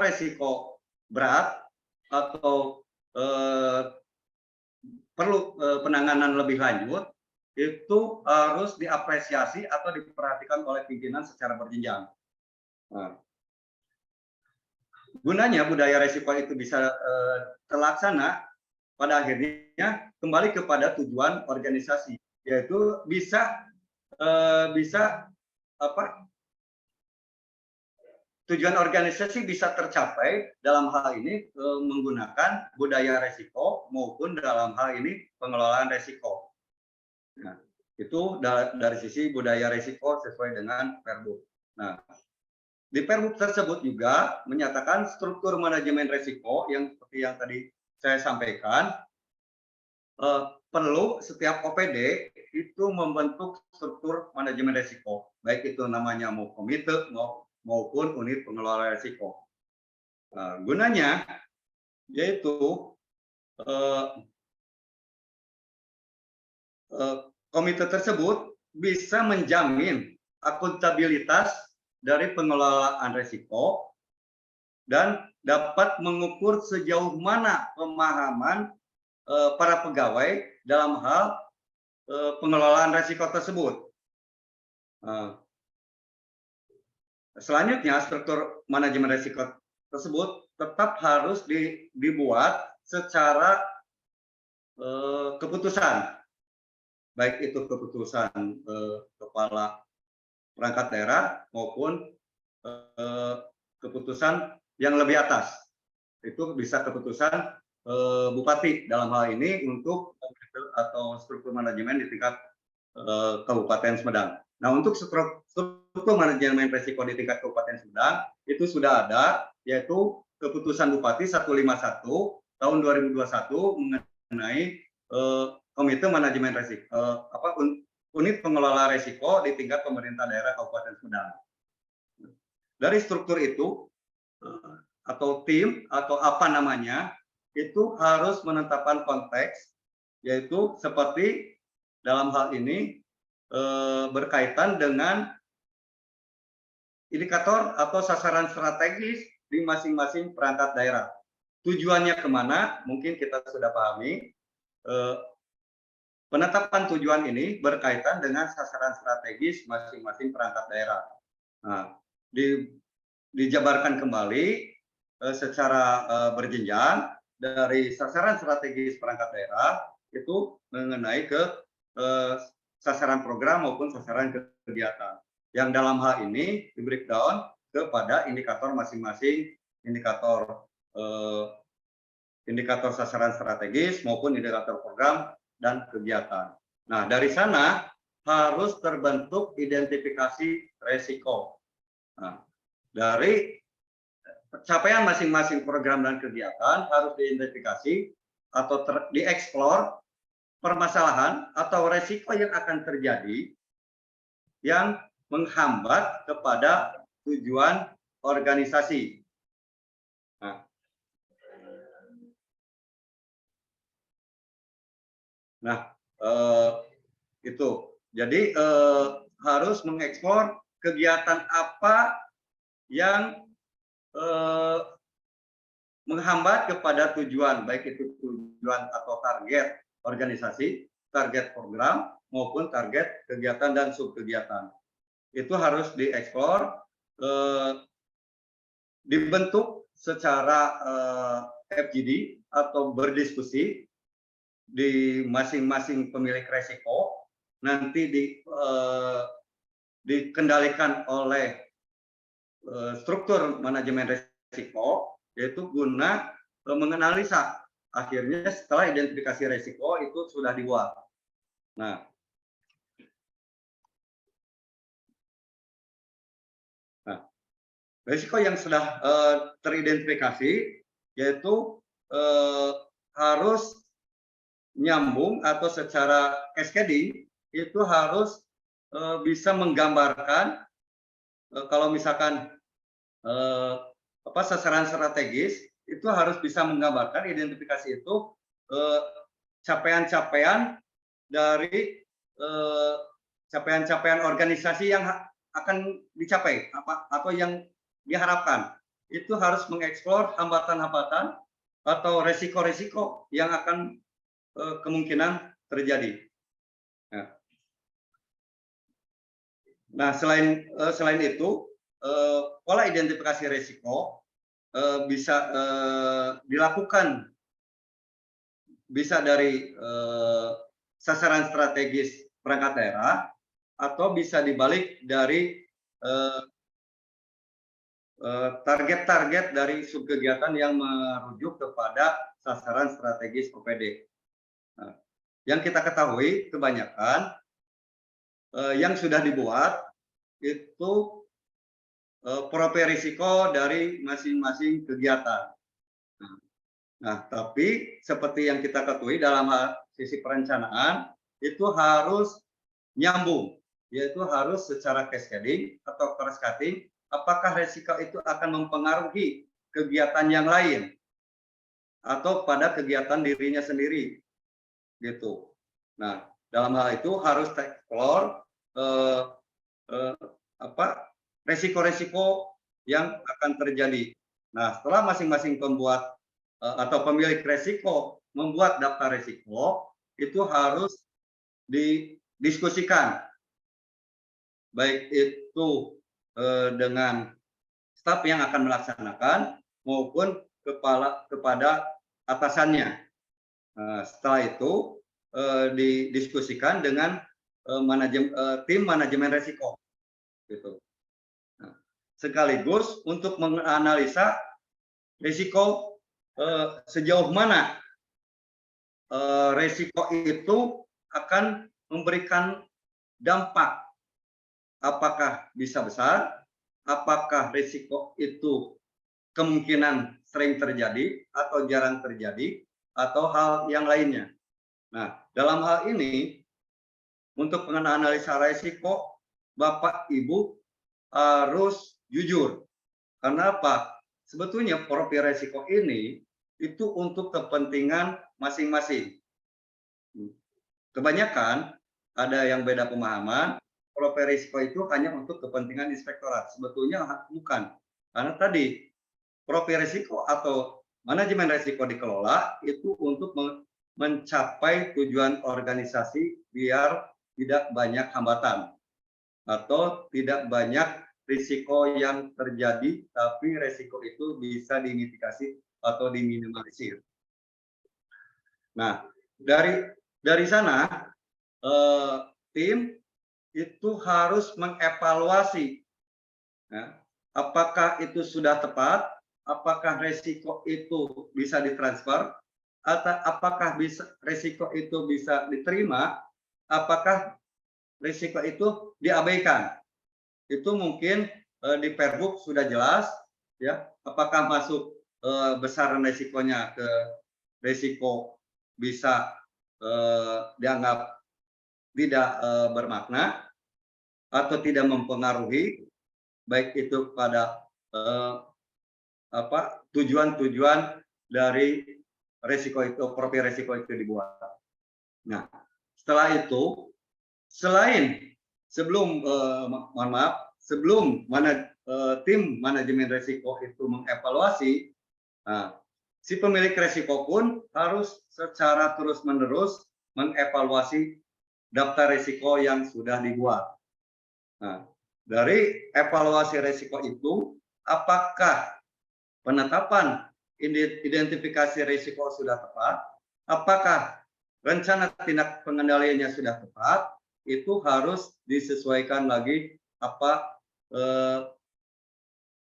resiko berat atau perlu penanganan lebih lanjut, itu harus diapresiasi atau diperhatikan oleh pimpinan secara berjenjang. Nah, gunanya budaya resiko itu bisa terlaksana, pada akhirnya kembali kepada tujuan organisasi, yaitu tujuan organisasi bisa tercapai dalam hal ini menggunakan budaya resiko maupun dalam hal ini pengelolaan resiko. Nah, itu dari sisi budaya resiko sesuai dengan Perbuk. Nah, di Perbup tersebut juga menyatakan struktur manajemen risiko yang seperti yang tadi saya sampaikan, perlu setiap OPD itu membentuk struktur manajemen risiko, baik itu namanya mau komite maupun unit pengelola risiko. Gunanya yaitu komite tersebut bisa menjamin akuntabilitas dari pengelolaan risiko dan dapat mengukur sejauh mana pemahaman para pegawai dalam hal pengelolaan risiko tersebut. Selanjutnya, struktur manajemen risiko tersebut tetap harus dibuat secara keputusan, baik itu keputusan kepala perangkat daerah maupun keputusan yang lebih atas. Itu bisa keputusan bupati dalam hal ini untuk atau struktur manajemen di tingkat Kabupaten Sumedang. Nah, untuk struktur manajemen risiko di tingkat Kabupaten Sumedang itu sudah ada, yaitu keputusan Bupati 151 tahun 2021 mengenai komite manajemen risiko unit pengelola risiko di tingkat pemerintah daerah Kabupaten Sumedang. Dari struktur itu atau tim atau apa namanya itu harus menetapkan konteks, yaitu seperti dalam hal ini berkaitan dengan indikator atau sasaran strategis di masing-masing perangkat daerah. Tujuannya kemana? Mungkin kita sudah pahami. Penetapan tujuan ini berkaitan dengan sasaran strategis masing-masing perangkat daerah. Nah, dijabarkan kembali secara berjenjang dari sasaran strategis perangkat daerah itu mengenai ke sasaran program maupun sasaran kegiatan. Yang dalam hal ini di breakdown kepada indikator masing-masing, indikator sasaran strategis maupun indikator program dan kegiatan. Nah, dari sana harus terbentuk identifikasi risiko. Nah, dari capaian masing-masing program dan kegiatan harus diidentifikasi atau dieksplor permasalahan atau risiko yang akan terjadi yang menghambat kepada tujuan organisasi. Nah, itu. Jadi harus mengeksplor kegiatan apa yang menghambat kepada tujuan, baik itu tujuan atau target organisasi, target program, maupun target kegiatan dan subkegiatan. Itu harus dieksplor, dibentuk secara FGD atau berdiskusi di masing-masing pemilik risiko, nanti dikendalikan oleh struktur manajemen risiko, yaitu guna menganalisa. Akhirnya setelah identifikasi risiko itu sudah dibuat. Nah, risiko yang sudah teridentifikasi yaitu harus nyambung atau secara cascading itu harus bisa menggambarkan kalau misalkan sasaran strategis itu harus bisa menggambarkan identifikasi itu capaian-capaian dari capaian-capaian organisasi yang akan dicapai atau yang diharapkan. Itu harus mengeksplor hambatan-hambatan atau resiko-resiko yang akan kemungkinan terjadi. Nah, selain itu, pola identifikasi risiko bisa dilakukan bisa dari sasaran strategis perangkat daerah atau bisa dibalik dari target-target dari subkegiatan yang merujuk kepada sasaran strategis OPD. Nah, yang kita ketahui kebanyakan yang sudah dibuat itu profil risiko dari masing-masing kegiatan. Nah, tapi seperti yang kita ketahui dalam sisi perencanaan itu harus nyambung, yaitu harus secara cascading atau cross-cutting. Apakah risiko itu akan mempengaruhi kegiatan yang lain atau pada kegiatan dirinya sendiri, gitu. Nah, dalam hal itu harus explore resiko-resiko yang akan terjadi. Nah, setelah masing-masing pembuat atau pemilik resiko membuat daftar resiko, itu harus didiskusikan, baik itu dengan staf yang akan melaksanakan maupun kepada atasannya. Setelah itu didiskusikan dengan tim manajemen resiko, gitu. Nah, sekaligus untuk menganalisa risiko sejauh mana risiko itu akan memberikan dampak, apakah bisa besar, apakah risiko itu kemungkinan sering terjadi atau jarang terjadi, atau hal yang lainnya. Nah, dalam hal ini, untuk menganalisa risiko, Bapak Ibu harus jujur. Karena apa? Sebetulnya profil risiko ini itu untuk kepentingan masing-masing. Kebanyakan ada yang beda pemahaman, profil risiko itu hanya untuk kepentingan inspektorat. Sebetulnya bukan. Karena tadi profil risiko atau manajemen risiko dikelola itu untuk mencapai tujuan organisasi biar tidak banyak hambatan atau tidak banyak risiko yang terjadi, tapi risiko itu bisa dimitigasi atau diminimalisir. Nah, dari sana tim itu harus mengevaluasi, ya, apakah itu sudah tepat, apakah risiko itu bisa ditransfer, atau apakah risiko itu bisa diterima, apakah risiko itu diabaikan. Itu mungkin di Pergub sudah jelas, ya, apakah masuk besaran risikonya ke risiko bisa dianggap tidak bermakna atau tidak mempengaruhi, baik itu pada tujuan-tujuan dari risiko itu, profil risiko itu dibuat. Nah, setelah itu, sebelum tim manajemen risiko itu mengevaluasi, si pemilik risiko pun harus secara terus-menerus mengevaluasi daftar risiko yang sudah dibuat. Nah, dari evaluasi risiko itu, apakah penetapan identifikasi risiko sudah tepat, apakah rencana tindak pengendaliannya sudah tepat, itu harus disesuaikan lagi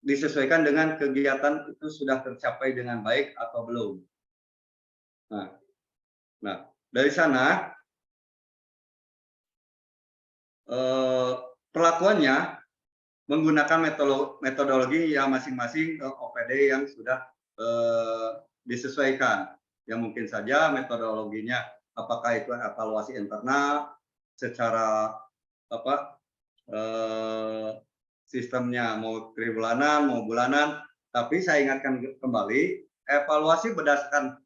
disesuaikan dengan kegiatan itu sudah tercapai dengan baik atau belum. Nah, dari sana perlakuannya menggunakan metodologi yang masing-masing OPD yang sudah disesuaikan. Yang mungkin saja metodologinya apakah itu evaluasi internal secara sistemnya mau tribulanan mau bulanan, tapi saya ingatkan kembali evaluasi berdasarkan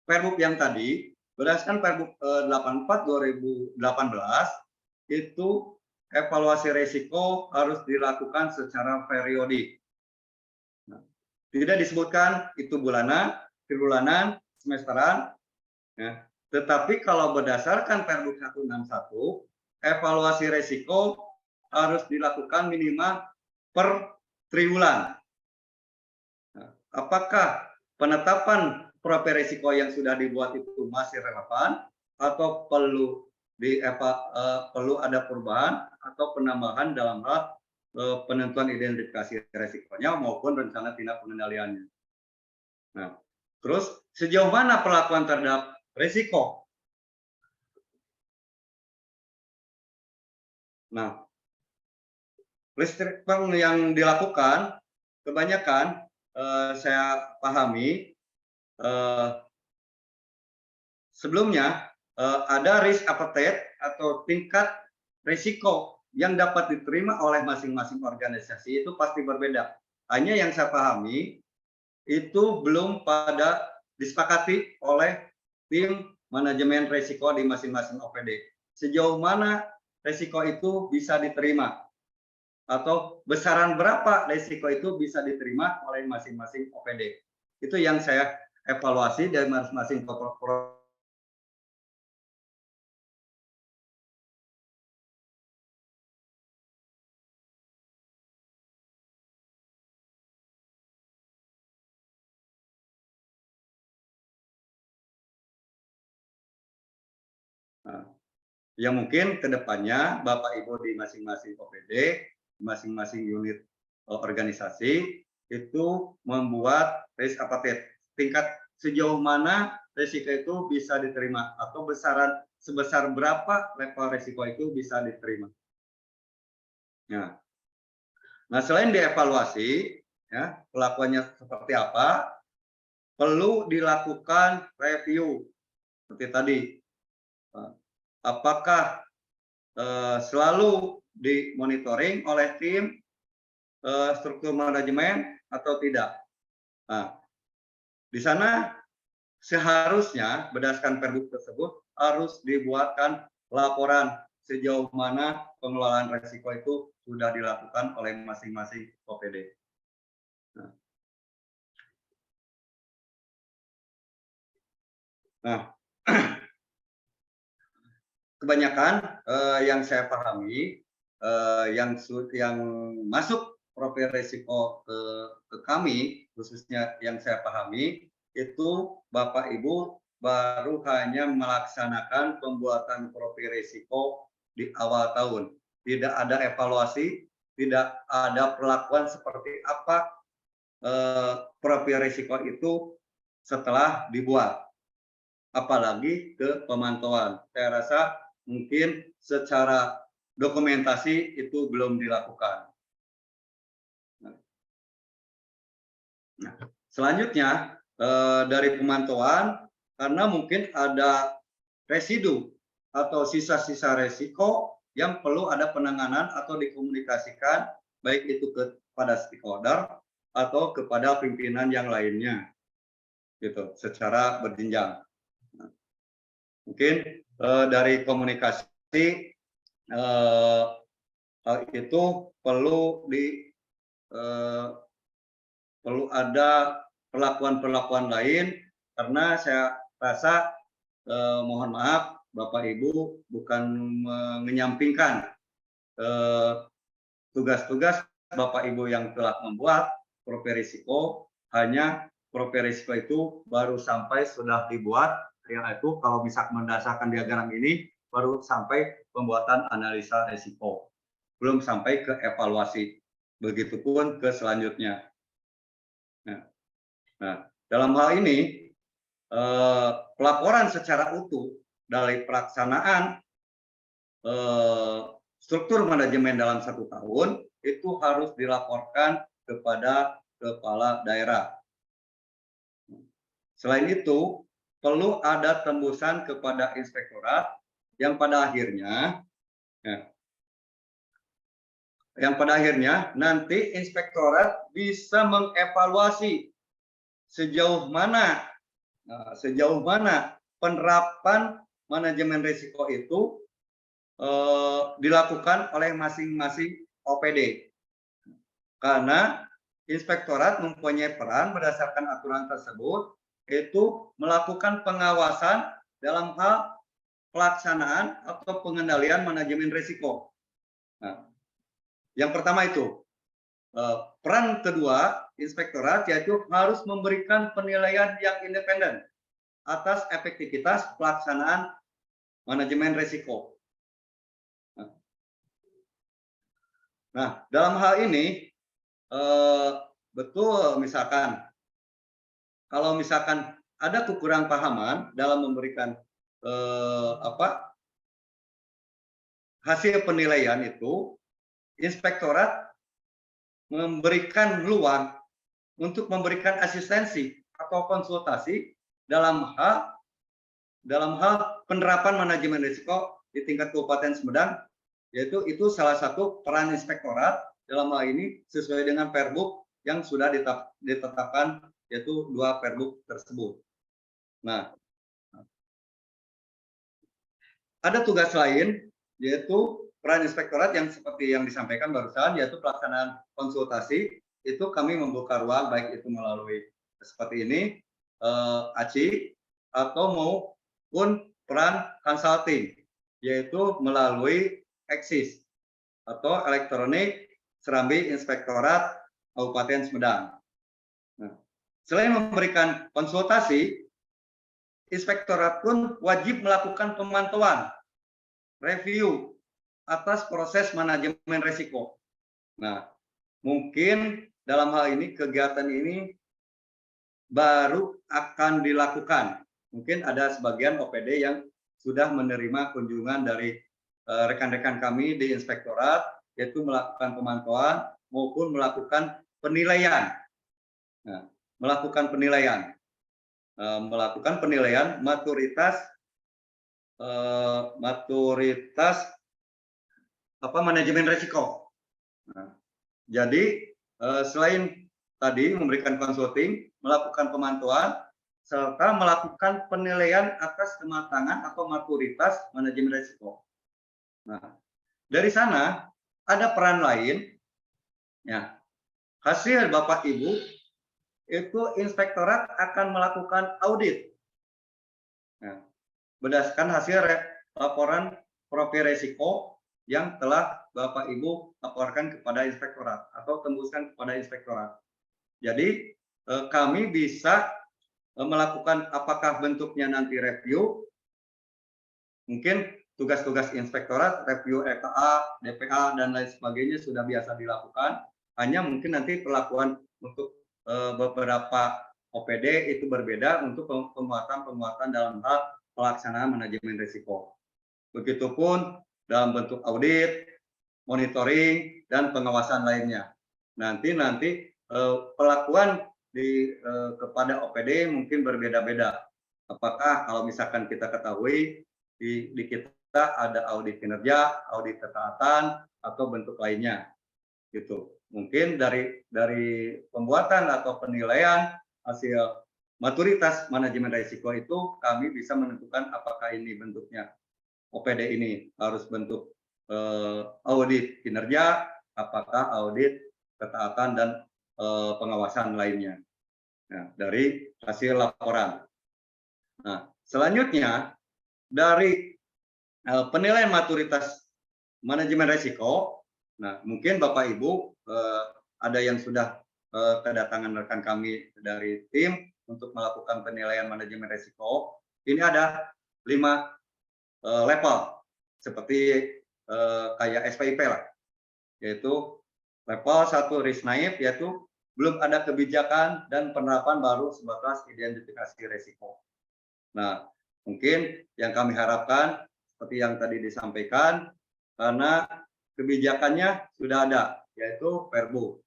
Pergub yang tadi, berdasarkan Pergub 84/2018 itu evaluasi risiko harus dilakukan secara periodik. Tidak disebutkan itu bulanan, tribulanan, semesteran, ya. Tetapi kalau berdasarkan Pergub 161, evaluasi risiko harus dilakukan minimal per triwulan. Nah, apakah penetapan profil risiko yang sudah dibuat itu masih relevan atau perlu ada perubahan atau penambahan dalam hal penentuan identifikasi risikonya maupun rencana tindak pengendaliannya. Nah, terus sejauh mana perlakuan terhadap risiko? Nah, listrik yang dilakukan kebanyakan saya pahami sebelumnya ada risk appetite atau tingkat risiko yang dapat diterima oleh masing-masing organisasi itu pasti berbeda. Hanya yang saya pahami itu belum pada disepakati oleh tim manajemen risiko di masing-masing OPD. Sejauh mana risiko itu bisa diterima atau besaran berapa risiko itu bisa diterima oleh masing-masing OPD. Itu yang saya evaluasi dari masing-masing yang mungkin kedepannya Bapak Ibu di masing-masing OPD, masing-masing unit organisasi itu membuat risk appetite, tingkat sejauh mana risiko itu bisa diterima atau besaran sebesar berapa level risiko itu bisa diterima. Nah, selain dievaluasi, ya, pelakuannya seperti apa, perlu dilakukan review seperti tadi. Apakah selalu dimonitoring oleh tim struktur manajemen atau tidak? Nah, di sana seharusnya berdasarkan Pergub tersebut harus dibuatkan laporan sejauh mana pengelolaan risiko itu sudah dilakukan oleh masing-masing OPD. Nah, kebanyakan yang saya pahami yang masuk profil risiko ke kami, khususnya yang saya pahami itu Bapak Ibu baru hanya melaksanakan pembuatan profil risiko di awal tahun. Tidak ada evaluasi, tidak ada perlakuan seperti apa profil risiko itu setelah dibuat. Apalagi ke pemantauan. Saya rasa mungkin secara dokumentasi itu belum dilakukan. Nah, selanjutnya dari pemantauan, karena mungkin ada residu atau sisa-sisa resiko yang perlu ada penanganan atau dikomunikasikan, baik itu kepada stakeholder atau kepada pimpinan yang lainnya, gitu, secara berjenjang. Mungkin dari komunikasi itu perlu ada perlakuan lain, karena saya rasa mohon maaf Bapak Ibu bukan menyampingkan tugas-tugas Bapak Ibu yang telah membuat profil risiko, hanya profil risiko itu baru sampai sudah dibuat, yaitu kalau bisa mendasarkan diagram ini baru sampai pembuatan analisa risiko, belum sampai ke evaluasi, begitupun ke selanjutnya. Nah, dalam hal ini pelaporan secara utuh dari pelaksanaan struktur manajemen dalam 1 tahun itu harus dilaporkan kepada kepala daerah. Selain itu, perlu ada tembusan kepada inspektorat yang pada akhirnya nanti inspektorat bisa mengevaluasi sejauh mana penerapan manajemen risiko itu dilakukan oleh masing-masing OPD. Karena inspektorat mempunyai peran berdasarkan aturan tersebut, itu melakukan pengawasan dalam hal pelaksanaan atau pengendalian manajemen risiko. Nah, yang pertama itu. Peran kedua inspektorat yaitu harus memberikan penilaian yang independen atas efektivitas pelaksanaan manajemen risiko. Nah, dalam hal ini betul misalkan kalau misalkan ada kekurangan pahaman dalam memberikan hasil penilaian itu, inspektorat memberikan peluang untuk memberikan asistensi atau konsultasi dalam hal penerapan manajemen risiko di tingkat Kabupaten Sumedang, yaitu itu salah satu peran inspektorat dalam hal ini sesuai dengan Perbuk yang sudah ditetapkan, yaitu 2 Perbuk tersebut. Nah, ada tugas lain, yaitu peran inspektorat yang seperti yang disampaikan barusan, yaitu pelaksanaan konsultasi. Itu kami membuka ruang, baik itu melalui seperti ini, ACI, atau maupun peran consulting, yaitu melalui EXIS, atau Elektronik Serambi Inspektorat Kabupaten Sumedang. Nah, selain memberikan konsultasi, inspektorat pun wajib melakukan pemantauan, review atas proses manajemen risiko. Nah, mungkin dalam hal ini kegiatan ini baru akan dilakukan. Mungkin ada sebagian OPD yang sudah menerima kunjungan dari rekan-rekan kami di inspektorat, yaitu melakukan pemantauan maupun melakukan penilaian. Nah, melakukan penilaian maturitas manajemen risiko. Nah, jadi selain tadi memberikan konsulting, melakukan pemantauan, serta melakukan penilaian atas kematangan atau maturitas manajemen risiko. Nah, dari sana ada peran lain, ya, hasil Bapak Ibu itu inspektorat akan melakukan audit. Nah, berdasarkan hasil laporan profil risiko yang telah Bapak Ibu laporkan kepada inspektorat atau tembuskan kepada inspektorat. Jadi kami bisa melakukan apakah bentuknya nanti review, mungkin tugas-tugas inspektorat, review EKA, DPA, dan lain sebagainya sudah biasa dilakukan, hanya mungkin nanti perlakuan untuk beberapa OPD itu berbeda untuk penguatan dalam hal pelaksanaan manajemen risiko. Begitupun dalam bentuk audit, monitoring, dan pengawasan lainnya. Nanti perlakuan kepada OPD mungkin berbeda-beda. Apakah kalau misalkan kita ketahui di kita ada audit kinerja, audit ketaatan, atau bentuk lainnya, gitu. Mungkin dari pembuatan atau penilaian hasil maturitas manajemen risiko itu kami bisa menentukan apakah ini bentuknya OPD ini harus bentuk audit kinerja, apakah audit ketaatan dan pengawasan lainnya. Nah, dari hasil laporan. Nah, selanjutnya dari penilaian maturitas manajemen risiko, nah mungkin Bapak Ibu ada yang sudah kedatangan rekan kami dari tim untuk melakukan penilaian manajemen risiko. Ini ada 5 level seperti kayak SPIP lah, yaitu level 1 risk naif, yaitu belum ada kebijakan dan penerapan baru sebatas identifikasi risiko. Nah, mungkin yang kami harapkan seperti yang tadi disampaikan, karena kebijakannya sudah ada, yaitu Perbu.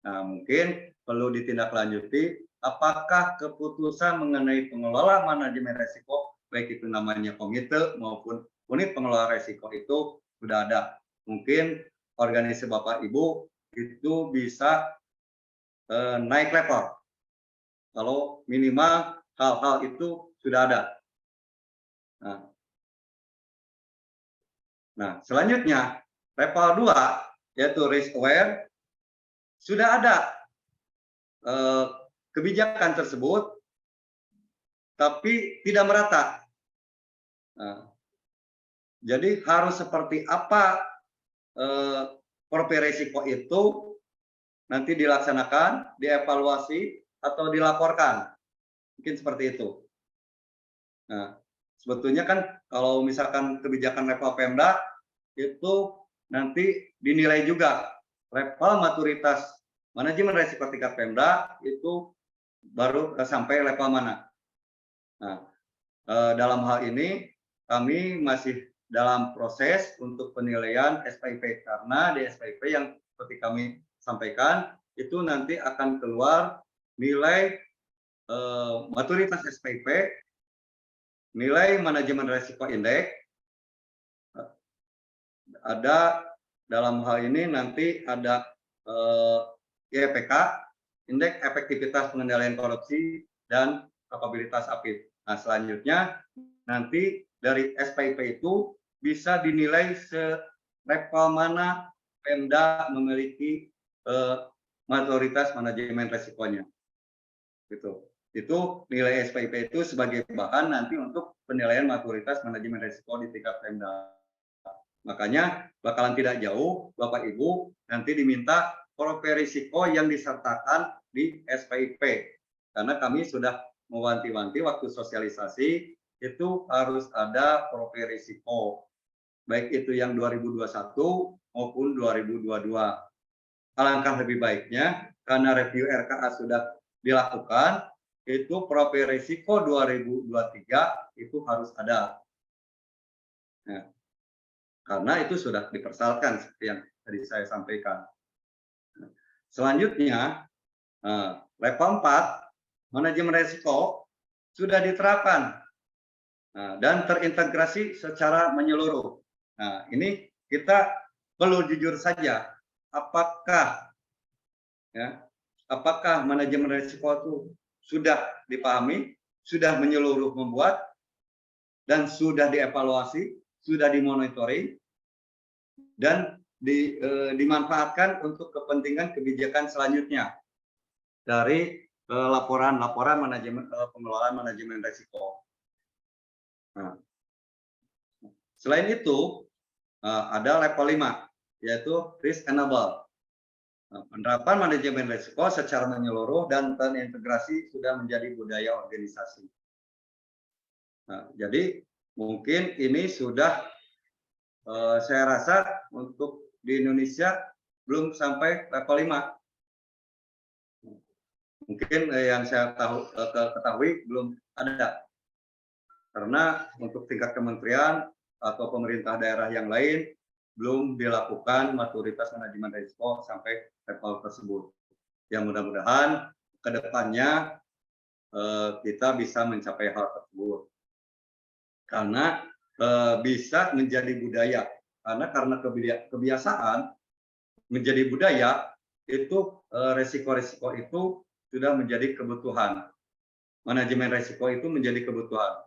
Nah, mungkin perlu ditindaklanjuti apakah keputusan mengenai pengelola manajemen risiko, baik itu namanya komite maupun unit pengelola risiko itu sudah ada. Mungkin organisasi Bapak Ibu itu bisa naik level. Kalau minimal hal-hal itu sudah ada. Nah, selanjutnya level 2 yaitu risk aware, sudah ada kebijakan tersebut tapi tidak merata. Jadi harus seperti apa profil risiko itu nanti dilaksanakan, dievaluasi, atau dilaporkan. Mungkin seperti itu. Nah, sebetulnya kan kalau misalkan kebijakan level Pemda itu nanti dinilai juga level maturitas manajemen risiko tingkat Pemda itu baru sampai level mana. Nah, dalam hal ini kami masih dalam proses untuk penilaian SPIP, karena di SPIP yang seperti kami sampaikan itu nanti akan keluar nilai maturitas SPIP, nilai manajemen risiko indeks, ada dalam hal ini nanti ada IEPK, indeks efektivitas pengendalian korupsi dan kapabilitas APID. Nah, selanjutnya nanti dari SPIP itu bisa dinilai selevel mana Pemda memiliki maturitas manajemen risikonya. Gitu. Itu nilai SPIP itu sebagai bahan nanti untuk penilaian maturitas manajemen risiko di tingkat Pemda. Makanya bakalan tidak jauh Bapak Ibu nanti diminta profil risiko yang disertakan di SPIP. Karena kami sudah mewanti-wanti waktu sosialisasi itu harus ada profil risiko. Baik itu yang 2021 maupun 2022. Alangkah lebih baiknya karena review RKA sudah dilakukan, itu profil risiko 2023 itu harus ada. Nah, karena itu sudah dipersalahkan seperti yang tadi saya sampaikan. Selanjutnya, level 4, manajemen risiko sudah diterapkan dan terintegrasi secara menyeluruh. Nah, ini kita perlu jujur saja, apakah manajemen risiko itu sudah dipahami, sudah menyeluruh membuat, dan sudah dievaluasi, sudah dimonitoring, dan dimanfaatkan untuk kepentingan kebijakan selanjutnya dari laporan-laporan pengelolaan manajemen risiko. Nah, selain itu ada level 5, yaitu risk enable. Penerapan manajemen risiko secara menyeluruh dan terintegrasi sudah menjadi budaya organisasi. Nah, jadi mungkin ini sudah saya rasa untuk di Indonesia belum sampai level 5. Mungkin yang saya ketahui belum ada. Karena untuk tingkat kementerian atau pemerintah daerah yang lain belum dilakukan maturitas manajemen risiko sampai level tersebut. Yang mudah-mudahan ke depannya kita bisa mencapai hal tersebut. Karena bisa menjadi budaya. Karena kebiasaan menjadi budaya, itu resiko-resiko itu sudah menjadi kebutuhan. Manajemen resiko itu menjadi kebutuhan.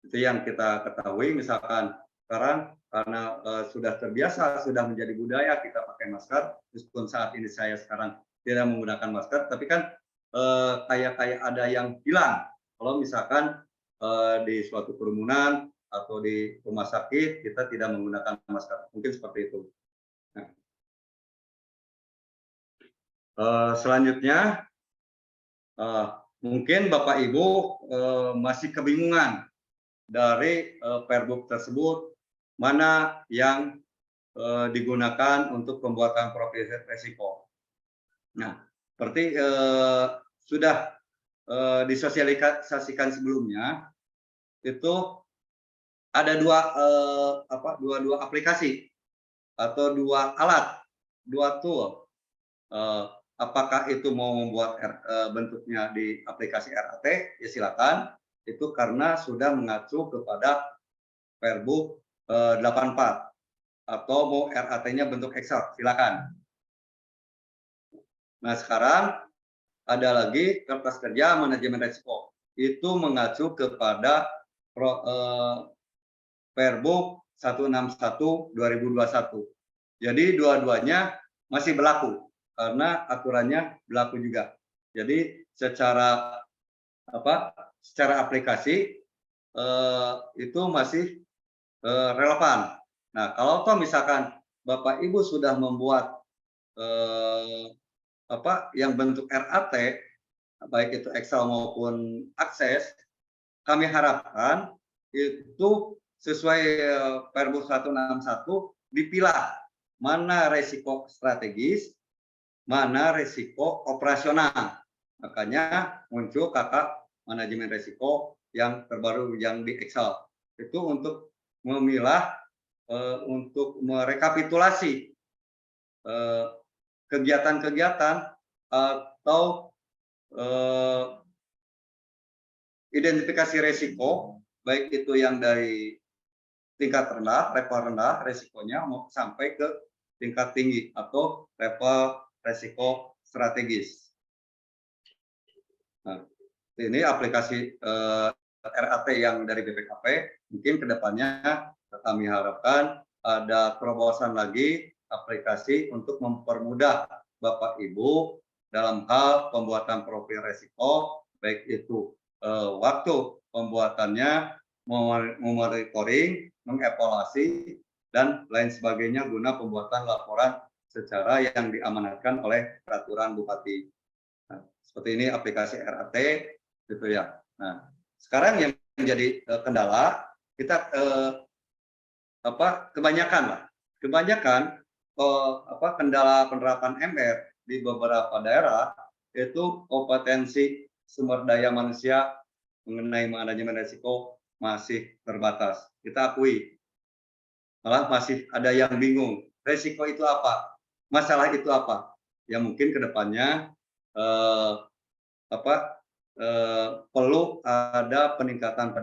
Itu yang kita ketahui, misalkan sekarang karena sudah terbiasa, sudah menjadi budaya kita pakai masker, meskipun saat ini saya sekarang tidak menggunakan masker, tapi kan kayak ada yang hilang. Kalau misalkan di suatu kerumunan atau di rumah sakit kita tidak menggunakan masker, mungkin seperti itu. Nah, selanjutnya mungkin Bapak Ibu masih kebingungan dari Perbup tersebut mana yang digunakan untuk pembuatan profil risiko. Nah, seperti sudah disosialisasikan sebelumnya, itu ada dua aplikasi atau dua alat, dua tool. Apakah itu mau membuat bentuknya di aplikasi RAT, ya silakan. Itu karena sudah mengacu kepada Perbup 84 atau mau RAT-nya bentuk Excel, silakan. Nah, sekarang ada lagi kertas kerja manajemen risiko. Itu mengacu kepada Perbup 161 2021. Jadi dua-duanya masih berlaku karena aturannya berlaku juga. Jadi secara aplikasi itu masih relevan. Nah, kalau toh misalkan Bapak Ibu sudah membuat yang bentuk RAT, baik itu Excel maupun Access, kami harapkan itu sesuai Perbup 161 dipilah mana resiko strategis, mana resiko operasional. Makanya muncul kakak manajemen resiko yang terbaru yang di Excel. Itu untuk memilah untuk merekapitulasi kegiatan-kegiatan atau identifikasi resiko, baik itu yang dari tingkat rendah, level rendah resikonya, sampai ke tingkat tinggi atau level resiko strategis. Nah, ini aplikasi RAT yang dari BPKP, mungkin kedepannya kami harapkan ada terobosan lagi aplikasi untuk mempermudah Bapak Ibu dalam hal pembuatan profil resiko, baik itu waktu pembuatannya, memonitoring, mengevaluasi, dan lain sebagainya guna pembuatan laporan secara yang diamanatkan oleh peraturan Bupati. Nah, seperti ini aplikasi RAT, gitu ya. Nah, sekarang yang menjadi kendala kita kebanyakan kendala penerapan MR di beberapa daerah itu kompetensi sumber daya manusia mengenai manajemen risiko masih terbatas. Kita akui, malah masih ada yang bingung. Risiko itu apa? Masalah itu apa? Ya mungkin kedepannya perlu ada peningkatan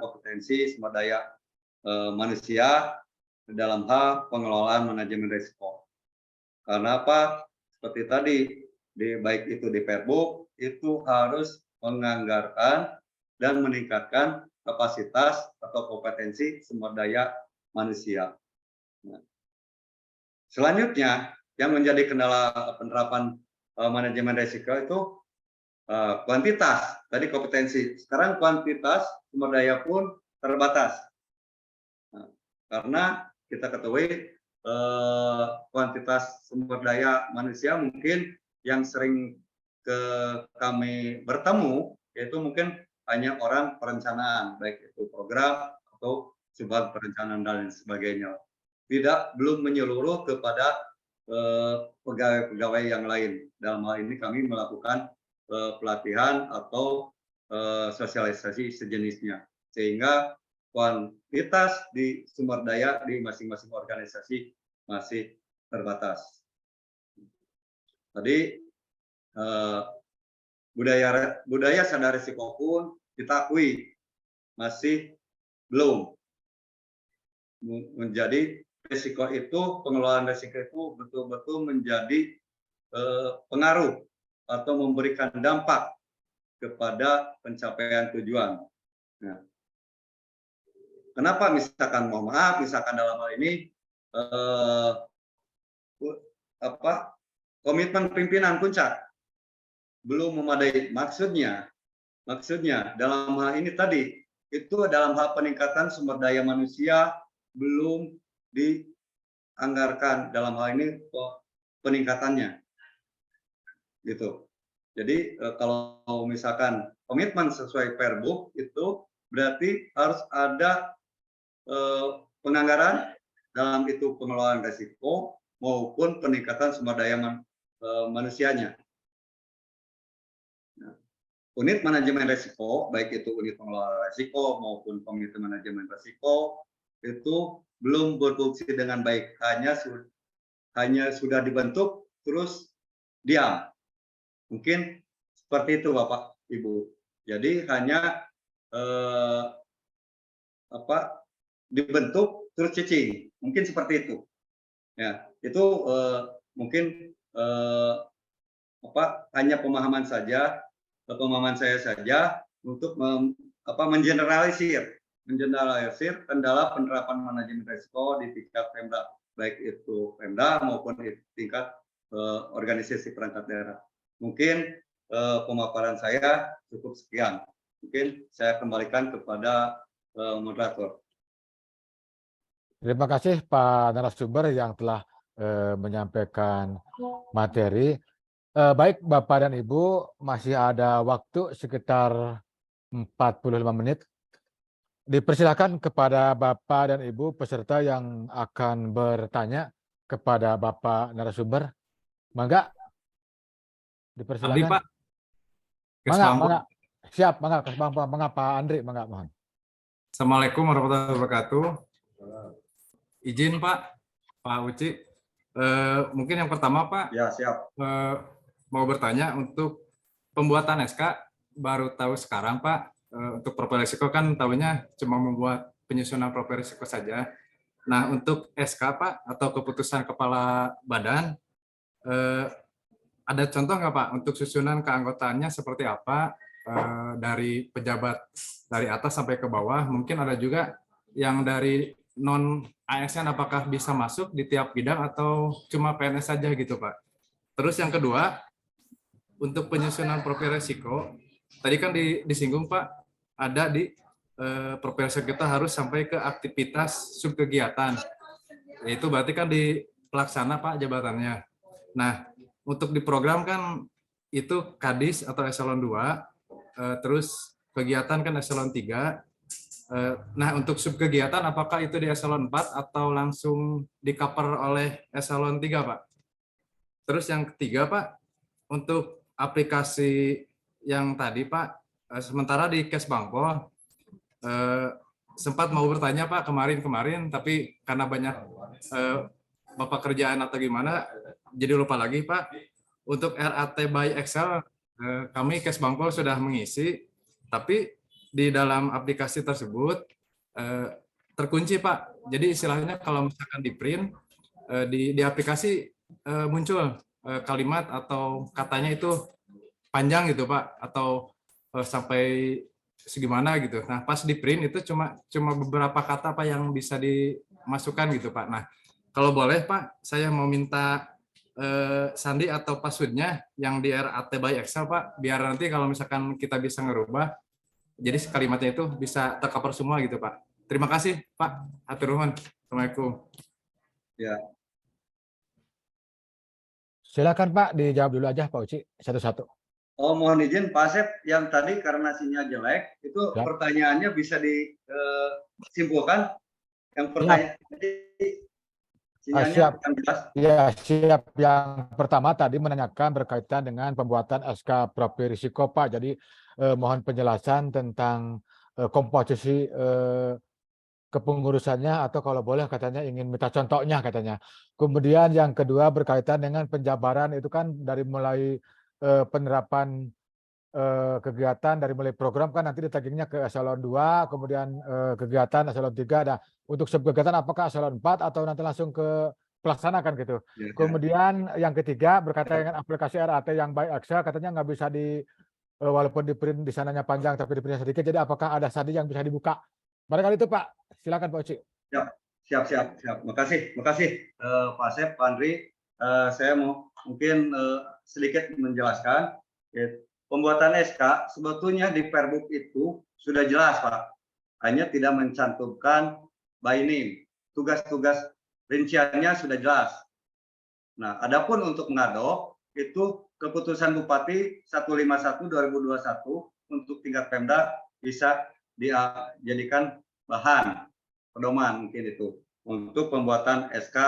kompetensi sumber daya manusia dalam hal pengelolaan manajemen risiko. Karena apa? Seperti tadi, baik itu di Perbuk, itu harus menganggarkan dan meningkatkan kapasitas atau kompetensi sumber daya manusia. Nah, selanjutnya, yang menjadi kendala penerapan manajemen risiko itu kuantitas, tadi kompetensi. Sekarang kuantitas sumber daya pun terbatas. Nah, karena kita ketahui kuantitas sumber daya manusia mungkin yang sering kami bertemu, yaitu mungkin hanya orang perencanaan, baik itu program atau subag perencanaan dan sebagainya. Belum menyeluruh kepada pegawai-pegawai yang lain. Dalam hal ini kami melakukan pelatihan atau sosialisasi sejenisnya, sehingga kuantitas di sumber daya di masing-masing organisasi masih terbatas. Tadi budaya sadar risiko pun kita akui masih belum menjadi risiko itu, pengelolaan risiko itu betul-betul menjadi pengaruh atau memberikan dampak kepada pencapaian tujuan. Nah, kenapa misalkan, mohon maaf, misalkan dalam hal ini komitmen pimpinan puncak belum memadai. Maksudnya dalam hal ini tadi itu dalam hal peningkatan sumber daya manusia belum dianggarkan dalam hal ini peningkatannya, gitu. Jadi kalau misalkan komitmen sesuai Perbuk itu berarti harus ada penganggaran dalam itu pengelolaan risiko maupun peningkatan sumber daya manusianya. Nah, unit manajemen risiko, baik itu unit pengelolaan risiko maupun komite manajemen risiko, itu belum berfungsi dengan baik, hanya sudah dibentuk terus diam. Mungkin seperti itu Bapak Ibu. Jadi hanya dibentuk terus cicing, mungkin seperti itu. Ya, itu mungkin hanya pemahaman saya saja untuk mengeneralisir kendala penerapan manajemen risiko di tingkat Pemda, baik itu Pemda maupun di tingkat organisasi perangkat daerah. Mungkin pemaparan saya cukup sekian. Mungkin saya kembalikan kepada moderator.
Terima kasih Pak narasumber yang telah menyampaikan materi. Baik Bapak dan Ibu, masih ada waktu sekitar 45 menit. Dipersilakan kepada Bapak dan Ibu peserta yang akan bertanya kepada Bapak narasumber. Mangga, dipersilakan.
Andri, Pak.
Mangga. Siap, mangga Pak Andri, mangga mohon.
Assalamualaikum warahmatullahi wabarakatuh. izin Pak Uci. Mungkin yang pertama Pak,
Ya, siap.
mau bertanya untuk pembuatan SK baru tahu sekarang Pak. Untuk profil risiko kan tahunya cuma membuat penyusunan profil risiko saja. Nah untuk SK Pak atau keputusan kepala badan, ada contoh nggak Pak untuk susunan keanggotaannya seperti apa, dari pejabat dari atas sampai ke bawah? Mungkin ada juga yang dari non ASN, apakah bisa masuk di tiap bidang atau cuma PNS saja gitu Pak? Terus yang kedua, untuk penyusunan profil risiko, tadi kan disinggung Pak, ada di profil risiko kita harus sampai ke aktivitas subkegiatan, yaitu berarti kan di pelaksana Pak jabatannya. Nah, untuk di program kan itu Kadis atau eselon 2, terus kegiatan kan eselon 3. Nah, untuk subkegiatan apakah itu di eselon 4 atau langsung di-cover oleh eselon 3, Pak? Terus yang ketiga, Pak, untuk aplikasi yang tadi, Pak, sementara di Kesbangpol, sempat mau bertanya, Pak, kemarin, tapi karena banyak Bapak kerjaan atau gimana, jadi lupa lagi, Pak. Untuk RAT by Excel, kami Kesbangpol sudah mengisi, tapi di dalam aplikasi tersebut terkunci Pak. Jadi istilahnya kalau misalkan di print, di aplikasi muncul kalimat atau katanya itu panjang gitu Pak, atau sampai segimana gitu. Nah pas di print itu cuma beberapa kata Pak yang bisa dimasukkan gitu Pak. Nah kalau boleh Pak, saya mau minta sandi atau passwordnya yang di RAT by Excel Pak, biar nanti kalau misalkan kita bisa ngerubah, jadi kalimatnya itu bisa tercover semua gitu Pak. Terima kasih Pak. Hatur nuhun. Assalamualaikum.
Ya.
Silakan Pak, dijawab dulu aja Pak Uci, satu-satu.
Oh, mohon izin Pak Asep, yang tadi karena sinyal jelek, itu
Ya.
pertanyaannya bisa disimpulkan? Yang pertanyaan sinyalnya
Siap.
yang jelas?
Ya, siap. Yang pertama tadi menanyakan berkaitan dengan pembuatan SK profil risiko Pak. Jadi mohon penjelasan tentang komposisi kepengurusannya, atau kalau boleh katanya ingin minta contohnya katanya. Kemudian yang kedua berkaitan dengan penjabaran, itu kan dari mulai penerapan kegiatan, dari mulai program kan nanti ditagihnya ke eselon 2, kemudian kegiatan eselon 3. Nah, untuk subkegiatan apakah eselon 4 atau nanti langsung ke pelaksana kan gitu.
Ya, ya.
Kemudian yang ketiga berkaitan dengan aplikasi RAT yang by Excel, katanya nggak bisa walaupun di print di sananya panjang tapi di print sedikit, jadi apakah ada sandi yang bisa dibuka? Barangkali itu Pak, silakan Pak Uci.
Siap. Makasih Pak Asep, Pak Andri. Saya mau mungkin sedikit menjelaskan. Pembuatan SK sebetulnya di Perbuk itu sudah jelas Pak, hanya tidak mencantumkan by name. Tugas-tugas rinciannya sudah jelas. Nah, adapun untuk mengadop itu keputusan Bupati 151/2021 untuk tingkat Pemda bisa dijadikan bahan pedoman mungkin itu untuk pembuatan SK,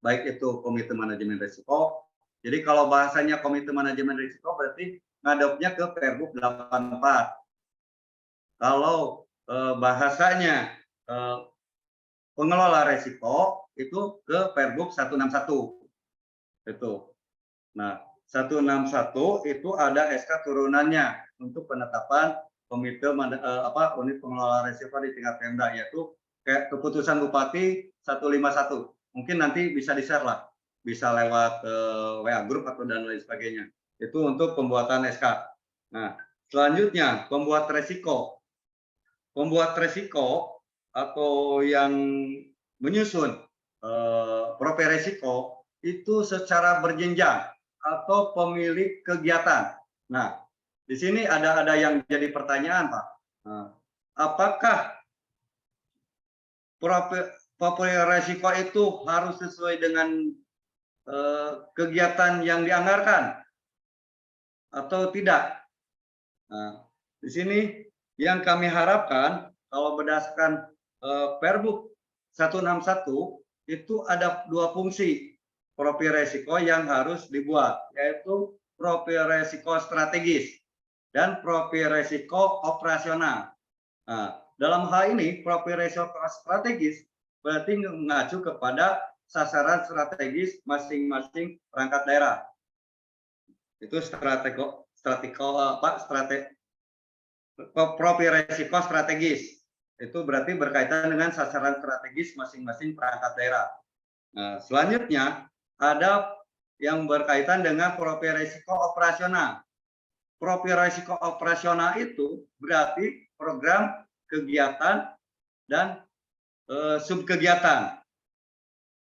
baik itu komite manajemen risiko. Jadi kalau bahasanya komite manajemen risiko berarti ngadopnya ke Perbuk 84. Kalau bahasanya pengelola risiko itu ke Perbuk 161. Itu. Nah, 161 itu ada SK turunannya untuk penetapan komite unit pengelola risiko di tingkat Pemda, yaitu keputusan Bupati 151. Mungkin nanti bisa di-share lah, bisa lewat WA Group atau dan lain sebagainya. Itu untuk pembuatan SK. Nah, selanjutnya pembuat resiko. Pembuat resiko atau yang menyusun profil resiko itu secara berjenjang atau pemilik kegiatan. Nah, di sini ada yang jadi pertanyaan Pak. Nah, apakah profil resiko itu harus sesuai dengan kegiatan yang dianggarkan atau tidak? Nah, di sini yang kami harapkan kalau berdasarkan Perbuk 161 itu ada dua fungsi profil resiko yang harus dibuat, yaitu profil resiko strategis dan profil resiko operasional. Nah, dalam hal ini profil resiko strategis berarti mengacu kepada sasaran strategis masing-masing perangkat daerah. Itu profil resiko strategis. Itu berarti berkaitan dengan sasaran strategis masing-masing perangkat daerah. Nah, selanjutnya ada yang berkaitan dengan profil risiko operasional. Profil risiko operasional itu berarti program, kegiatan, dan subkegiatan,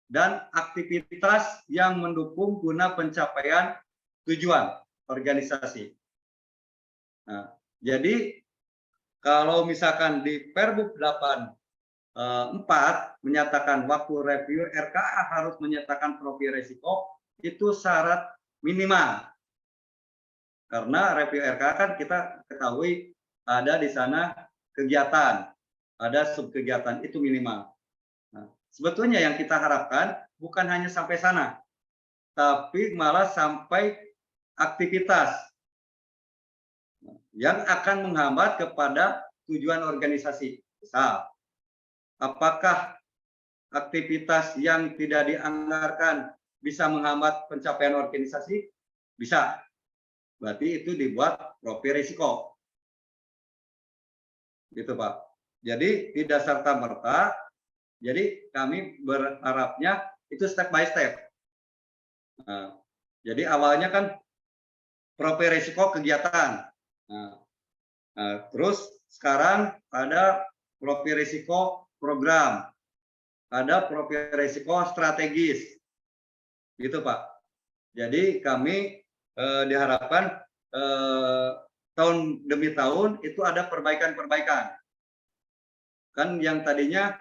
dan aktivitas yang mendukung guna pencapaian tujuan organisasi. Nah, jadi kalau misalkan di Perbuk 84 menyatakan waktu review RKA harus menyatakan profil risiko, itu syarat minimal. Karena review RKA kan kita ketahui ada di sana kegiatan, ada subkegiatan, itu minimal. Nah, sebetulnya yang kita harapkan bukan hanya sampai sana, tapi malah sampai aktivitas yang akan menghambat kepada tujuan organisasi. Misal, apakah aktivitas yang tidak dianggarkan bisa menghambat pencapaian organisasi? Bisa. Berarti itu dibuat profil risiko. Gitu, Pak. Jadi tidak serta-merta. Jadi kami berharapnya itu step by step. Nah, jadi awalnya kan profil risiko kegiatan. Terus sekarang ada profil risiko program, ada profil risiko strategis, gitu Pak. Jadi kami diharapkan tahun demi tahun itu ada perbaikan-perbaikan. Kan yang tadinya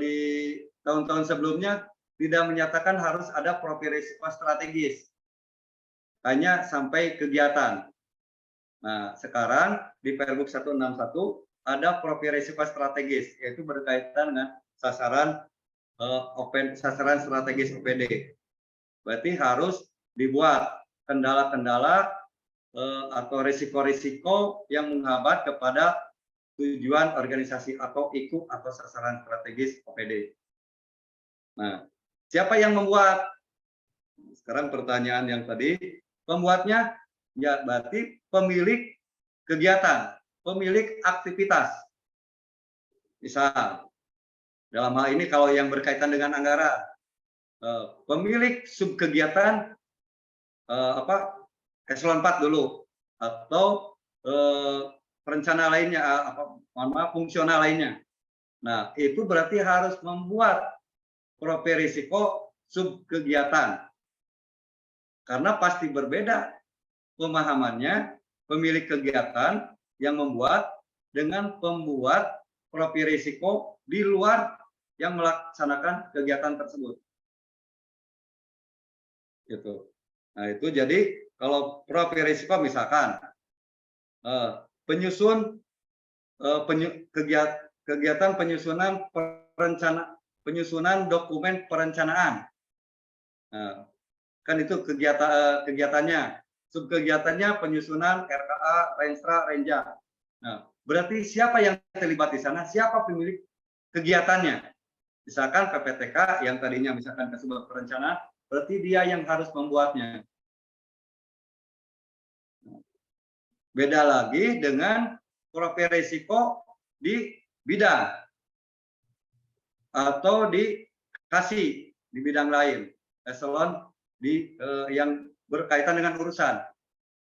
di tahun-tahun sebelumnya tidak menyatakan harus ada profil risiko strategis, hanya sampai kegiatan. Nah, sekarang di Perbuk 161 ada profil risiko strategis, yaitu berkaitan dengan sasaran sasaran strategis OPD. Berarti harus dibuat kendala-kendala atau risiko-risiko yang menghambat kepada tujuan organisasi atau IKU atau sasaran strategis OPD. Nah, siapa yang membuat? Sekarang pertanyaan yang tadi, pembuatnya ya berarti pemilik kegiatan, pemilik aktivitas. Misal, dalam hal ini kalau yang berkaitan dengan anggaran, pemilik subkegiatan eselon 4 dulu, atau perencana lainnya, fungsional lainnya. Nah, itu berarti harus membuat profil risiko subkegiatan. Karena pasti berbeda pemahamannya pemilik kegiatan yang membuat dengan pembuat profil risiko di luar yang melaksanakan kegiatan tersebut. Gitu. Nah, itu jadi kalau profil risiko misalkan kegiatan penyusunan dokumen perencanaan. Nah, kan itu kegiatannya. Subkegiatannya penyusunan RKA, Renstra, Renja. Nah, berarti siapa yang terlibat di sana? Siapa pemilik kegiatannya? Misalkan PPTK yang tadinya misalkan Kasubag Perencanaan, berarti dia yang harus membuatnya. Beda lagi dengan profil risiko di bidang atau dikasih di bidang lain, eselon yang berkaitan dengan urusan.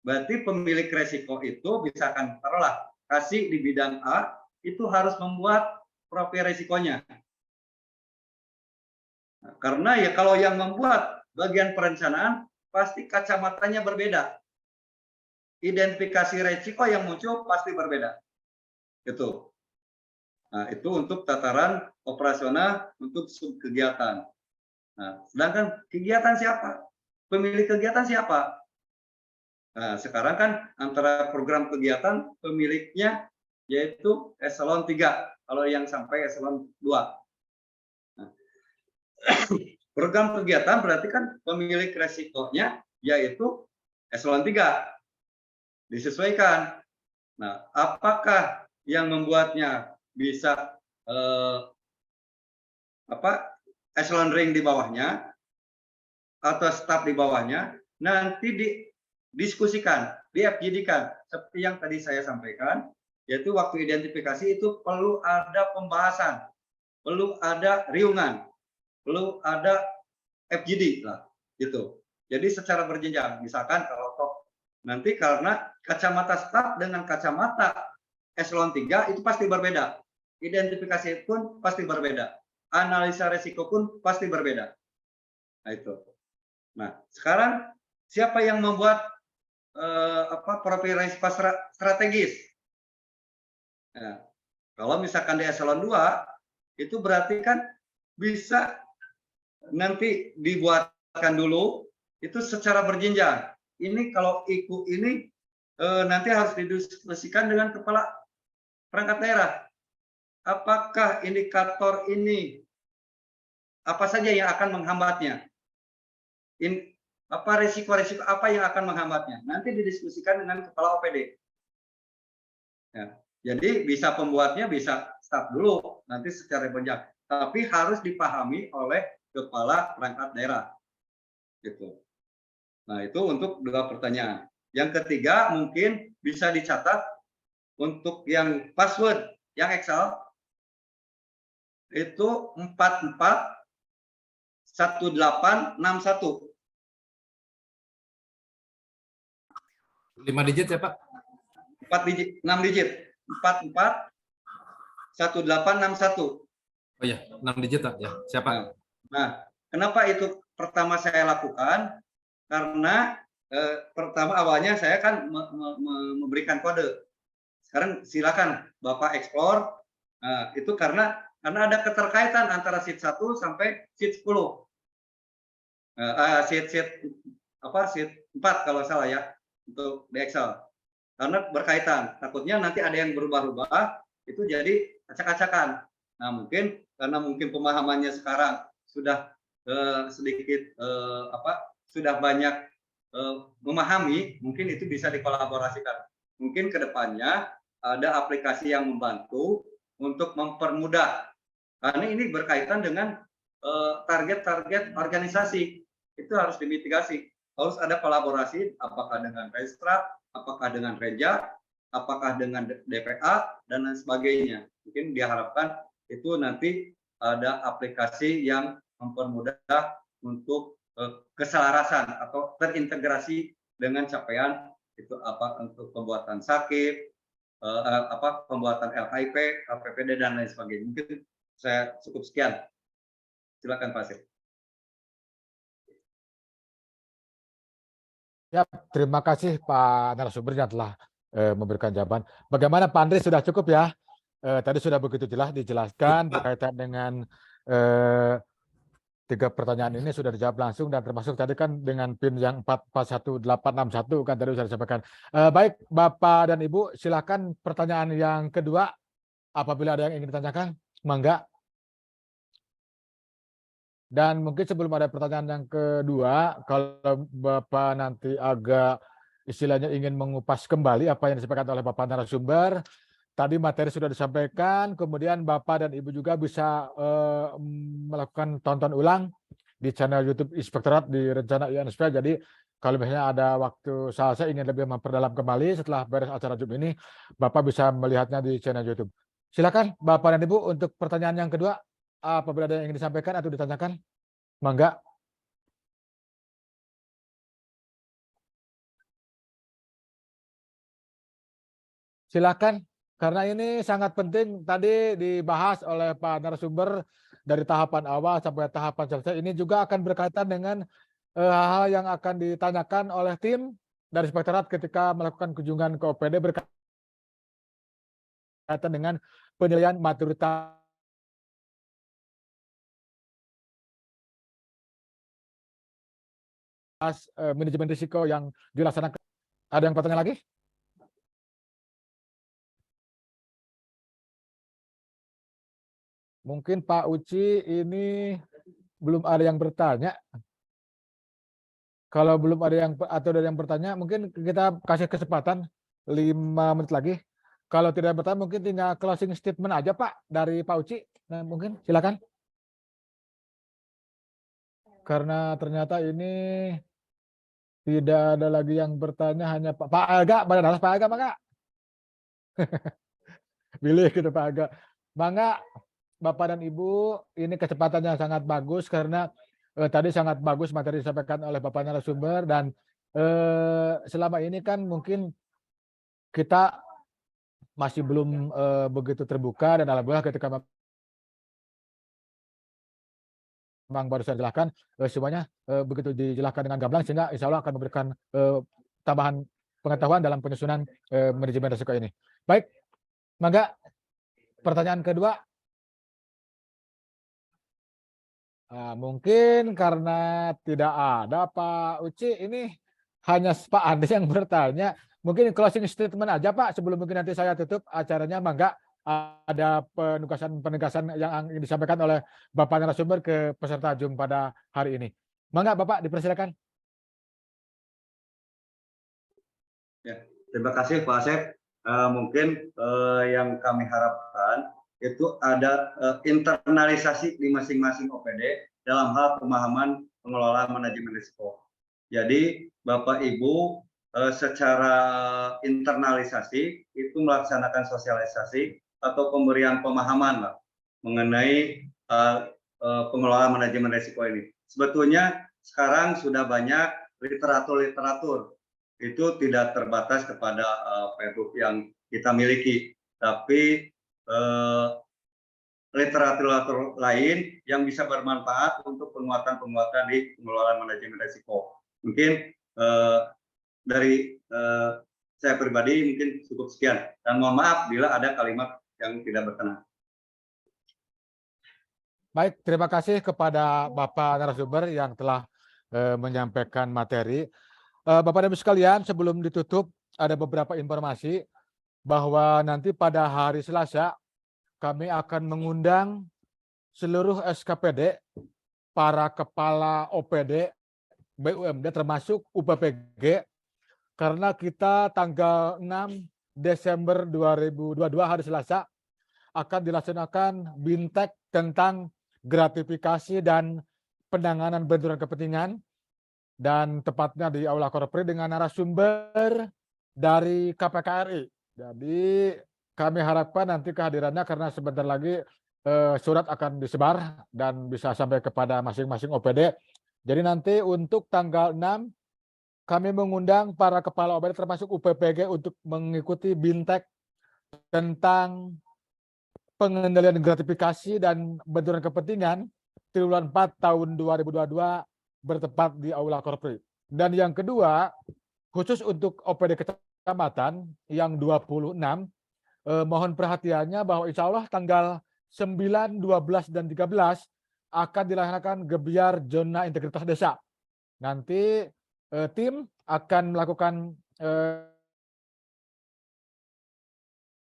Berarti pemilik risiko itu misalkan taruhlah kasih di bidang A itu harus membuat profil risikonya. Nah, karena ya kalau yang membuat bagian perencanaan pasti kacamatanya berbeda. Identifikasi risiko yang muncul pasti berbeda. Gitu. Nah, itu untuk tataran operasional untuk subkegiatan. Nah, sedangkan kegiatan siapa? Pemilik kegiatan siapa? Nah, sekarang kan antara program kegiatan pemiliknya yaitu eselon 3, kalau yang sampai eselon 2. Nah, program kegiatan berarti kan pemilik resikonya yaitu eselon 3. Disesuaikan. Nah, apakah yang membuatnya bisa eselon ring di bawahnya atau staf di bawahnya nanti didiskusikan, di-FGD-kan seperti yang tadi saya sampaikan, yaitu waktu identifikasi itu perlu ada pembahasan, perlu ada riungan, perlu ada FGD lah gitu. Jadi secara berjenjang, misalkan kalau nanti karena kacamata staf dengan kacamata eselon 3 itu pasti berbeda. Identifikasi pun pasti berbeda. Analisa resiko pun pasti berbeda. Nah itu. Nah, sekarang siapa yang membuat profil resiko strategis? Nah, kalau misalkan di eselon 2 itu berarti kan bisa nanti dibuatkan dulu itu secara berjenjang. Ini kalau IKU ini nanti harus didiskusikan dengan kepala perangkat daerah. Apakah indikator ini apa saja yang akan menghambatnya? Risiko-risiko apa yang akan menghambatnya? Nanti didiskusikan dengan kepala OPD. Ya, jadi bisa pembuatnya bisa start dulu nanti secara berjenjang, tapi harus dipahami oleh kepala perangkat daerah. Gitu. Nah, itu untuk 2 pertanyaan. Yang ketiga mungkin bisa dicatat untuk yang password yang Excel itu 441861.
5 digit ya Pak?
6 digit. 441861.
Oh ya, 6 digit Pak. Ya, siapa?
Nah, kenapa itu pertama saya lakukan? Karena pertama awalnya saya kan memberikan kode. Sekarang silakan Bapak explore. Nah, itu karena ada keterkaitan antara sheet 1 sampai sheet 10. Sheet 4 kalau salah ya untuk di Excel. Karena berkaitan. Takutnya nanti ada yang berubah-ubah itu jadi acak-acakan. Nah, mungkin karena pemahamannya sekarang sudah sedikit sudah banyak memahami, mungkin itu bisa dikolaborasikan. Mungkin kedepannya ada aplikasi yang membantu untuk mempermudah, karena ini berkaitan dengan target-target organisasi, itu harus dimitigasi. Harus ada kolaborasi, apakah dengan Restra, apakah dengan Reja, apakah dengan DPA, dan lain sebagainya. Mungkin diharapkan itu nanti ada aplikasi yang mempermudah untuk keselarasan atau terintegrasi dengan capaian itu untuk pembuatan sakit, pembuatan LHIP, KPPD dan lain sebagainya. Mungkin saya cukup sekian. Silakan Pak Sir.
Ya, terima kasih Pak narasumber yang telah memberikan jawaban. Bagaimana Pak Andri, sudah cukup ya? Tadi sudah begitu jelas dijelaskan berkaitan dengan 3 pertanyaan ini sudah dijawab langsung, dan termasuk tadi kan dengan PIN yang 441861 kan tadi sudah disampaikan. Baik Bapak dan Ibu, silakan pertanyaan yang kedua apabila ada yang ingin ditanyakan, mangga. Dan mungkin sebelum ada pertanyaan yang kedua, kalau Bapak nanti agak istilahnya ingin mengupas kembali apa yang disampaikan oleh Bapak narasumber, tadi materi sudah disampaikan, kemudian Bapak dan Ibu juga bisa melakukan tonton ulang di channel YouTube Inspektorat di Rencana INSP. Jadi kalau misalnya ada waktu saya ingin lebih memperdalam kembali setelah beres acara Zoom ini, Bapak bisa melihatnya di channel YouTube. Silakan Bapak dan Ibu untuk pertanyaan yang kedua, apabila ada yang ingin disampaikan atau ditanyakan, mangga. Silakan. Karena ini sangat penting, tadi dibahas oleh Pak narasumber dari tahapan awal sampai tahapan selesai. Ini juga akan berkaitan dengan hal-hal yang akan ditanyakan oleh tim dari Inspektorat ketika melakukan kunjungan ke OPD berkaitan dengan penilaian maturitas manajemen risiko yang dilaksanakan. Ada yang bertanya lagi? Mungkin Pak Uci ini belum ada yang bertanya. Kalau belum ada yang atau ada yang bertanya, mungkin kita kasih kesempatan 5 menit lagi. Kalau tidak bertanya, mungkin tinggal closing statement aja Pak dari Pak Uci. Nah, mungkin silakan. karena ternyata ini tidak ada lagi yang bertanya, hanya Pak Aga, Pak Aga, Mangga. Pilih gitu Pak Aga. Mangga, Bapak dan Ibu, ini kesempatan yang sangat bagus karena tadi sangat bagus materi disampaikan oleh Bapak narasumber, dan selama ini kan mungkin kita masih belum begitu terbuka, dan alhamdulillah ketika memang baru saya jelaskan semuanya begitu dijelaskan dengan gamblang, sehingga insya Allah akan memberikan tambahan pengetahuan dalam penyusunan manajemen risiko ini. Baik, Mangga, pertanyaan kedua. Mungkin karena tidak ada Pak Uci, ini hanya Pak Andi yang bertanya. Mungkin closing statement aja Pak, sebelum mungkin nanti saya tutup acaranya. Mangga, ada penegasan yang ingin disampaikan oleh Bapak narasumber ke peserta Zoom pada hari ini. Mangga Bapak, dipersilakan.
Ya, terima kasih Pak Asep. Mungkin yang kami harapkan itu ada internalisasi di masing-masing OPD dalam hal pemahaman pengelolaan manajemen risiko. Jadi Bapak Ibu secara internalisasi itu melaksanakan sosialisasi atau pemberian pemahaman lah, mengenai pengelolaan manajemen risiko ini. Sebetulnya sekarang sudah banyak literatur itu tidak terbatas kepada pergub yang kita miliki, tapi literatur lain yang bisa bermanfaat untuk penguatan di pengelolaan manajemen risiko. Mungkin dari saya pribadi mungkin cukup sekian, dan mohon maaf bila ada kalimat yang tidak berkenan.
Baik, terima kasih kepada Bapak narasumber yang telah menyampaikan materi. Bapak dan Ibu sekalian, sebelum ditutup ada beberapa informasi bahwa nanti pada hari Selasa kami akan mengundang seluruh SKPD, para kepala OPD, BUMD termasuk UPPG, karena kita tanggal 6 Desember 2022 hari Selasa akan dilaksanakan BINTEK tentang gratifikasi dan penanganan benturan kepentingan, dan tepatnya di Aula Korpri dengan narasumber dari KPK RI. Jadi kami harapkan nanti kehadirannya, karena sebentar lagi surat akan disebar dan bisa sampai kepada masing-masing OPD. Jadi nanti untuk tanggal 6 kami mengundang para kepala OPD termasuk UPPG untuk mengikuti BINTEK tentang pengendalian gratifikasi dan benturan kepentingan triwulan 4 tahun 2022 bertepat di Aula Korpri. Dan yang kedua, khusus untuk OPD kecamatan yang 26, mohon perhatiannya bahwa insya Allah tanggal 9, 12, dan 13 akan dilaksanakan gebiar zona integritas desa. Nanti tim akan melakukan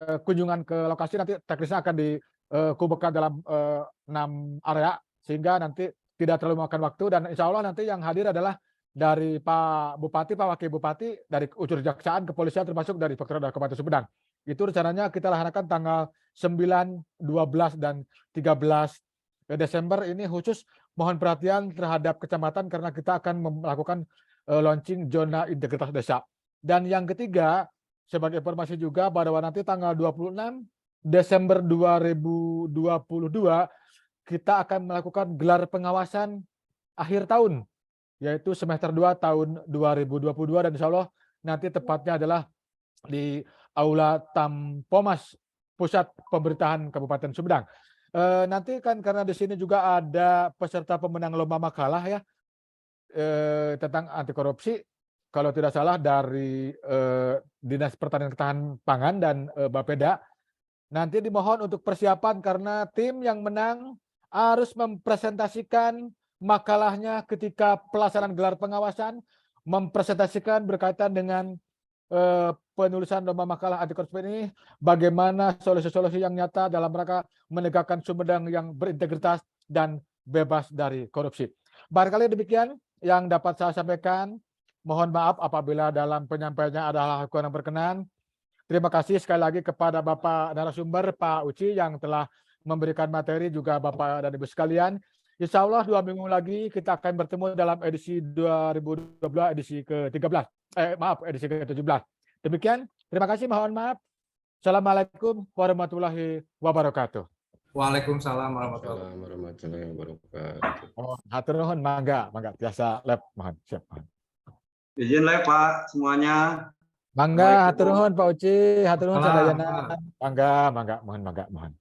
kunjungan ke lokasi, nanti teknisnya akan dikumpulkan dalam 6 area, sehingga nanti tidak terlalu memakan waktu, dan insya Allah nanti yang hadir adalah dari Pak Bupati, Pak Wakil Bupati, dari unsur kejaksaan, kepolisian, termasuk dari Inspektorat Kabupaten Sumedang. Itu rencananya kita laksanakan tanggal 9, 12, dan 13 Desember ini. Khusus mohon perhatian terhadap kecamatan karena kita akan melakukan launching zona integritas desa. Dan yang ketiga, sebagai informasi juga, pada nanti tanggal 26 Desember 2022 kita akan melakukan gelar pengawasan akhir tahun, yaitu semester 2 tahun 2022, dan insya Allah nanti tepatnya adalah di Aula Tampomas, Pusat Pemerintahan Kabupaten Sumedang. Nanti kan karena di sini juga ada peserta pemenang lomba makalah ya, tentang anti korupsi, kalau tidak salah dari Dinas Pertanian Ketahanan Pangan dan Bapeda. Nanti dimohon untuk persiapan karena tim yang menang harus mempresentasikan makalahnya ketika pelaksanaan gelar pengawasan, mempresentasikan berkaitan dengan penulisan lomba makalah anti korupsi ini, bagaimana solusi-solusi yang nyata dalam rangka menegakkan Sumedang yang berintegritas dan bebas dari korupsi. Barangkali demikian yang dapat saya sampaikan. Mohon maaf apabila dalam penyampaiannya ada hal-hal kurang berkenan. Terima kasih sekali lagi kepada Bapak narasumber, Pak Uci, yang telah memberikan materi, juga Bapak dan Ibu sekalian. Insya Allah 2 minggu lagi kita akan bertemu dalam edisi 2022 edisi ke-13. Edisi ke-17. Demikian, terima kasih, mohon maaf. Assalamualaikum warahmatullahi wabarakatuh.
Waalaikumsalam warahmatullahi wabarakatuh.
Warahmatullahi wabarakatuh.
Oh, hatur nuhun, mangga biasa lab, mohon siap. Mohon.
Izin lah Pak semuanya.
Mangga, hatur nuhun Pak Uci, hatur nuhun
Salam.
sadayana. Mangga, mohon.